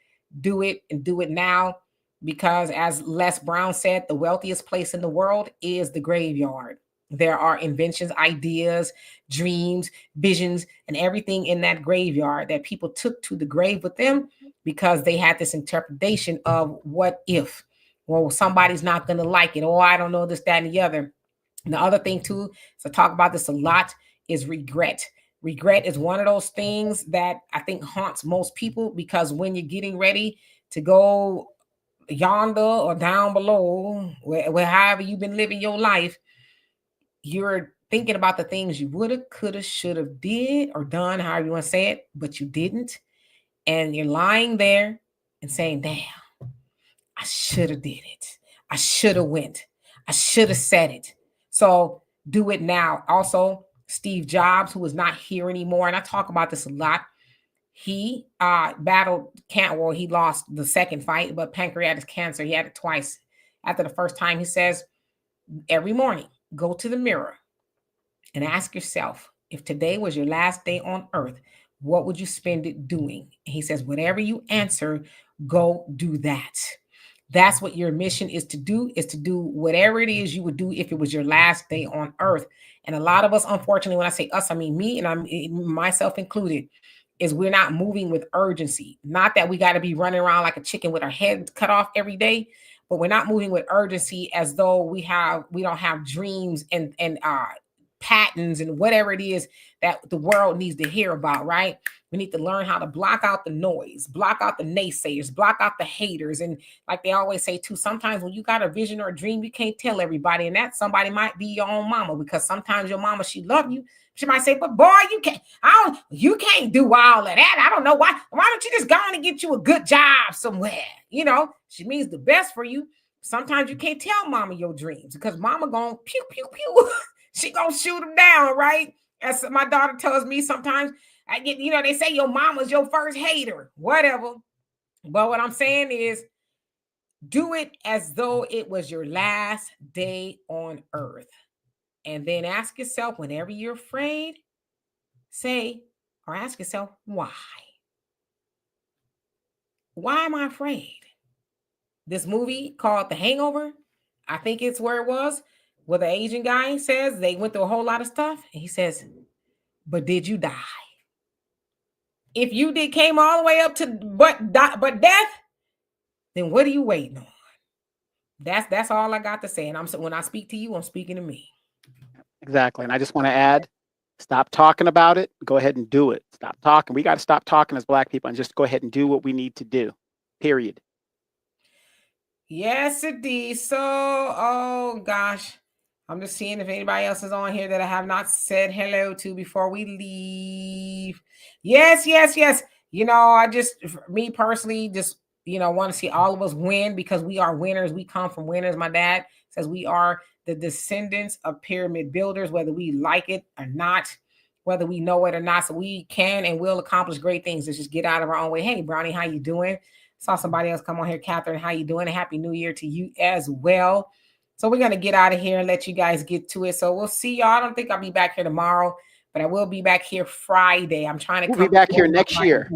Do it, and do it now, because as Les Brown said, the wealthiest place in the world is the graveyard. There are inventions, ideas, dreams, visions, and everything in that graveyard that people took to the grave with them because they had this interpretation of what if. Well, somebody's not going to like it. Oh, I don't know, this, that, and the other. And the other thing too, so I talk about this a lot, is regret. Regret is one of those things that I think haunts most people, because when you're getting ready to go yonder or down below, where however you've been living your life, you're thinking about the things you woulda, coulda, shoulda, did or done, however you want to say it, but you didn't. And you're lying there and saying, damn, I should have did it. I should have went. I should have said it. So do it now. Also, Steve Jobs, who is not here anymore, and I talk about this a lot. He battled cancer. Well, he lost the second fight, but pancreatic cancer. He had it twice. After the first time, he says, every morning, go to the mirror and ask yourself, if today was your last day on earth, what would you spend it doing? And he says, whatever you answer, go do that. That's what your mission is to do whatever it is you would do if it was your last day on earth. And a lot of us, unfortunately, when I say us, I mean me, and I'm myself included, is we're not moving with urgency. Not that we got to be running around like a chicken with our head cut off every day, but we're not moving with urgency as though we don't have dreams and patents and whatever it is that the world needs to hear about, right? We need to learn how to block out the noise, block out the naysayers, block out the haters. And like they always say too, sometimes when you got a vision or a dream, you can't tell everybody. And that somebody might be your own mama, because sometimes your mama, she love you. She might say, but boy, you can't do all of that. I don't know why. Why don't you just go on and get you a good job somewhere? She means the best for you. Sometimes you can't tell mama your dreams because mama gonna pew, pew, pew. She gonna shoot them down, right? As my daughter tells me sometimes, I get, they say your mama's your first hater, whatever. But what I'm saying is, do it as though it was your last day on earth. And then ask yourself, whenever you're afraid, say, or ask yourself, why? Why am I afraid? This movie called The Hangover, I think it's where it was, where the Asian guy says they went through a whole lot of stuff. And he says, but did you die? If you did came all the way up to but death, then what are you waiting on? That's all I got to say. And when I speak to you, I'm speaking to me. Exactly. And I just want to add, stop talking about it. Go ahead and do it. Stop talking. We got to stop talking as Black people and just go ahead and do what we need to do. Period. Yes, indeed. So, oh gosh, I'm just seeing if anybody else is on here that I have not said hello to before we leave. Yes, yes, yes. I just, me personally, just, want to see all of us win because we are winners. We come from winners. My dad says we are the descendants of pyramid builders, whether we like it or not, whether we know it or not. So we can and will accomplish great things. Let's just get out of our own way. Hey, Brownie, how you doing? Saw somebody else come on here. Catherine, how you doing? A happy new year to you as well. So we're going to get out of here and let you guys get to it. So we'll see y'all. I don't think I'll be back here tomorrow, but I will be back here Friday. I'm trying to We'll be back here next year.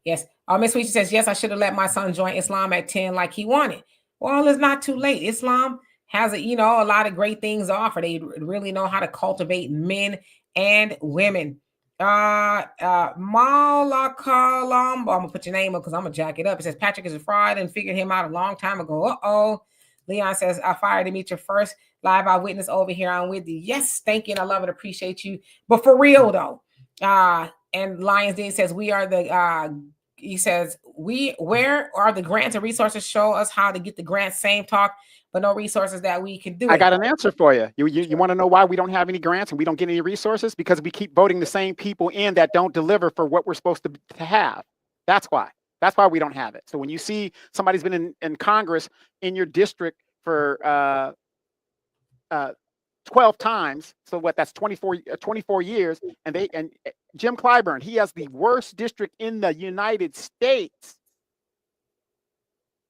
Yes. Miss Sweet says, yes, I should have let my son join Islam at 10 like he wanted. Well, it's not too late. Islam has a lot of great things to offer. They really know how to cultivate men and women. Malakalam, I'm gonna put your name up because I'm gonna jack it up. It says Patrick is a fraud and figured him out a long time ago. Leon says, I fired to meet your first live eyewitness over here. I'm with you. Yes, thank you. And I love and appreciate you. But for real though, and Lions Den says we are the he says, where are the grants and resources? Show us how to get the grants, same talk, but no resources that we can do. I got an answer for you. You want to know why we don't have any grants and we don't get any resources? Because we keep voting the same people in that don't deliver for what we're supposed to have. That's why. That's why we don't have it. So when you see somebody's been in Congress in your district for 12 times, so what, that's 24 years, and Jim Clyburn, he has the worst district in the United States.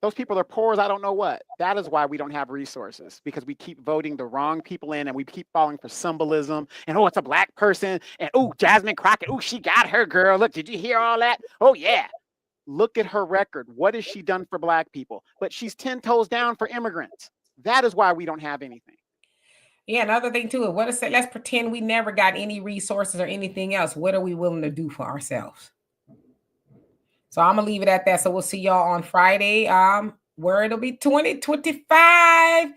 Those people are poor as I don't know what. That is why we don't have resources, because we keep voting the wrong people in and we keep falling for symbolism. And it's a Black person. And Jasmine Crockett. She got her girl. Look, did you hear all that? Oh, yeah. Look at her record. What has she done for Black people? But she's 10 toes down for immigrants. That is why we don't have anything. Yeah, another thing too, let's pretend we never got any resources or anything else. What are we willing to do for ourselves? So I'm gonna leave it at that. So we'll see y'all on Friday. Where it'll be 2025,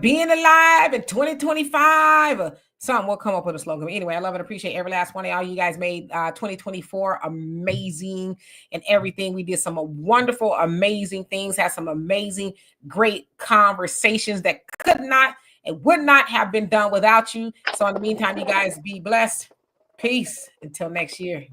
being alive in 2025. Something we'll come up with a slogan. But anyway, I love and appreciate every last one of y'all. You guys made 2024 amazing and everything. We did some wonderful, amazing things. Had some amazing, great conversations that could not and would not have been done without you. So in the meantime, you guys be blessed. Peace until next year.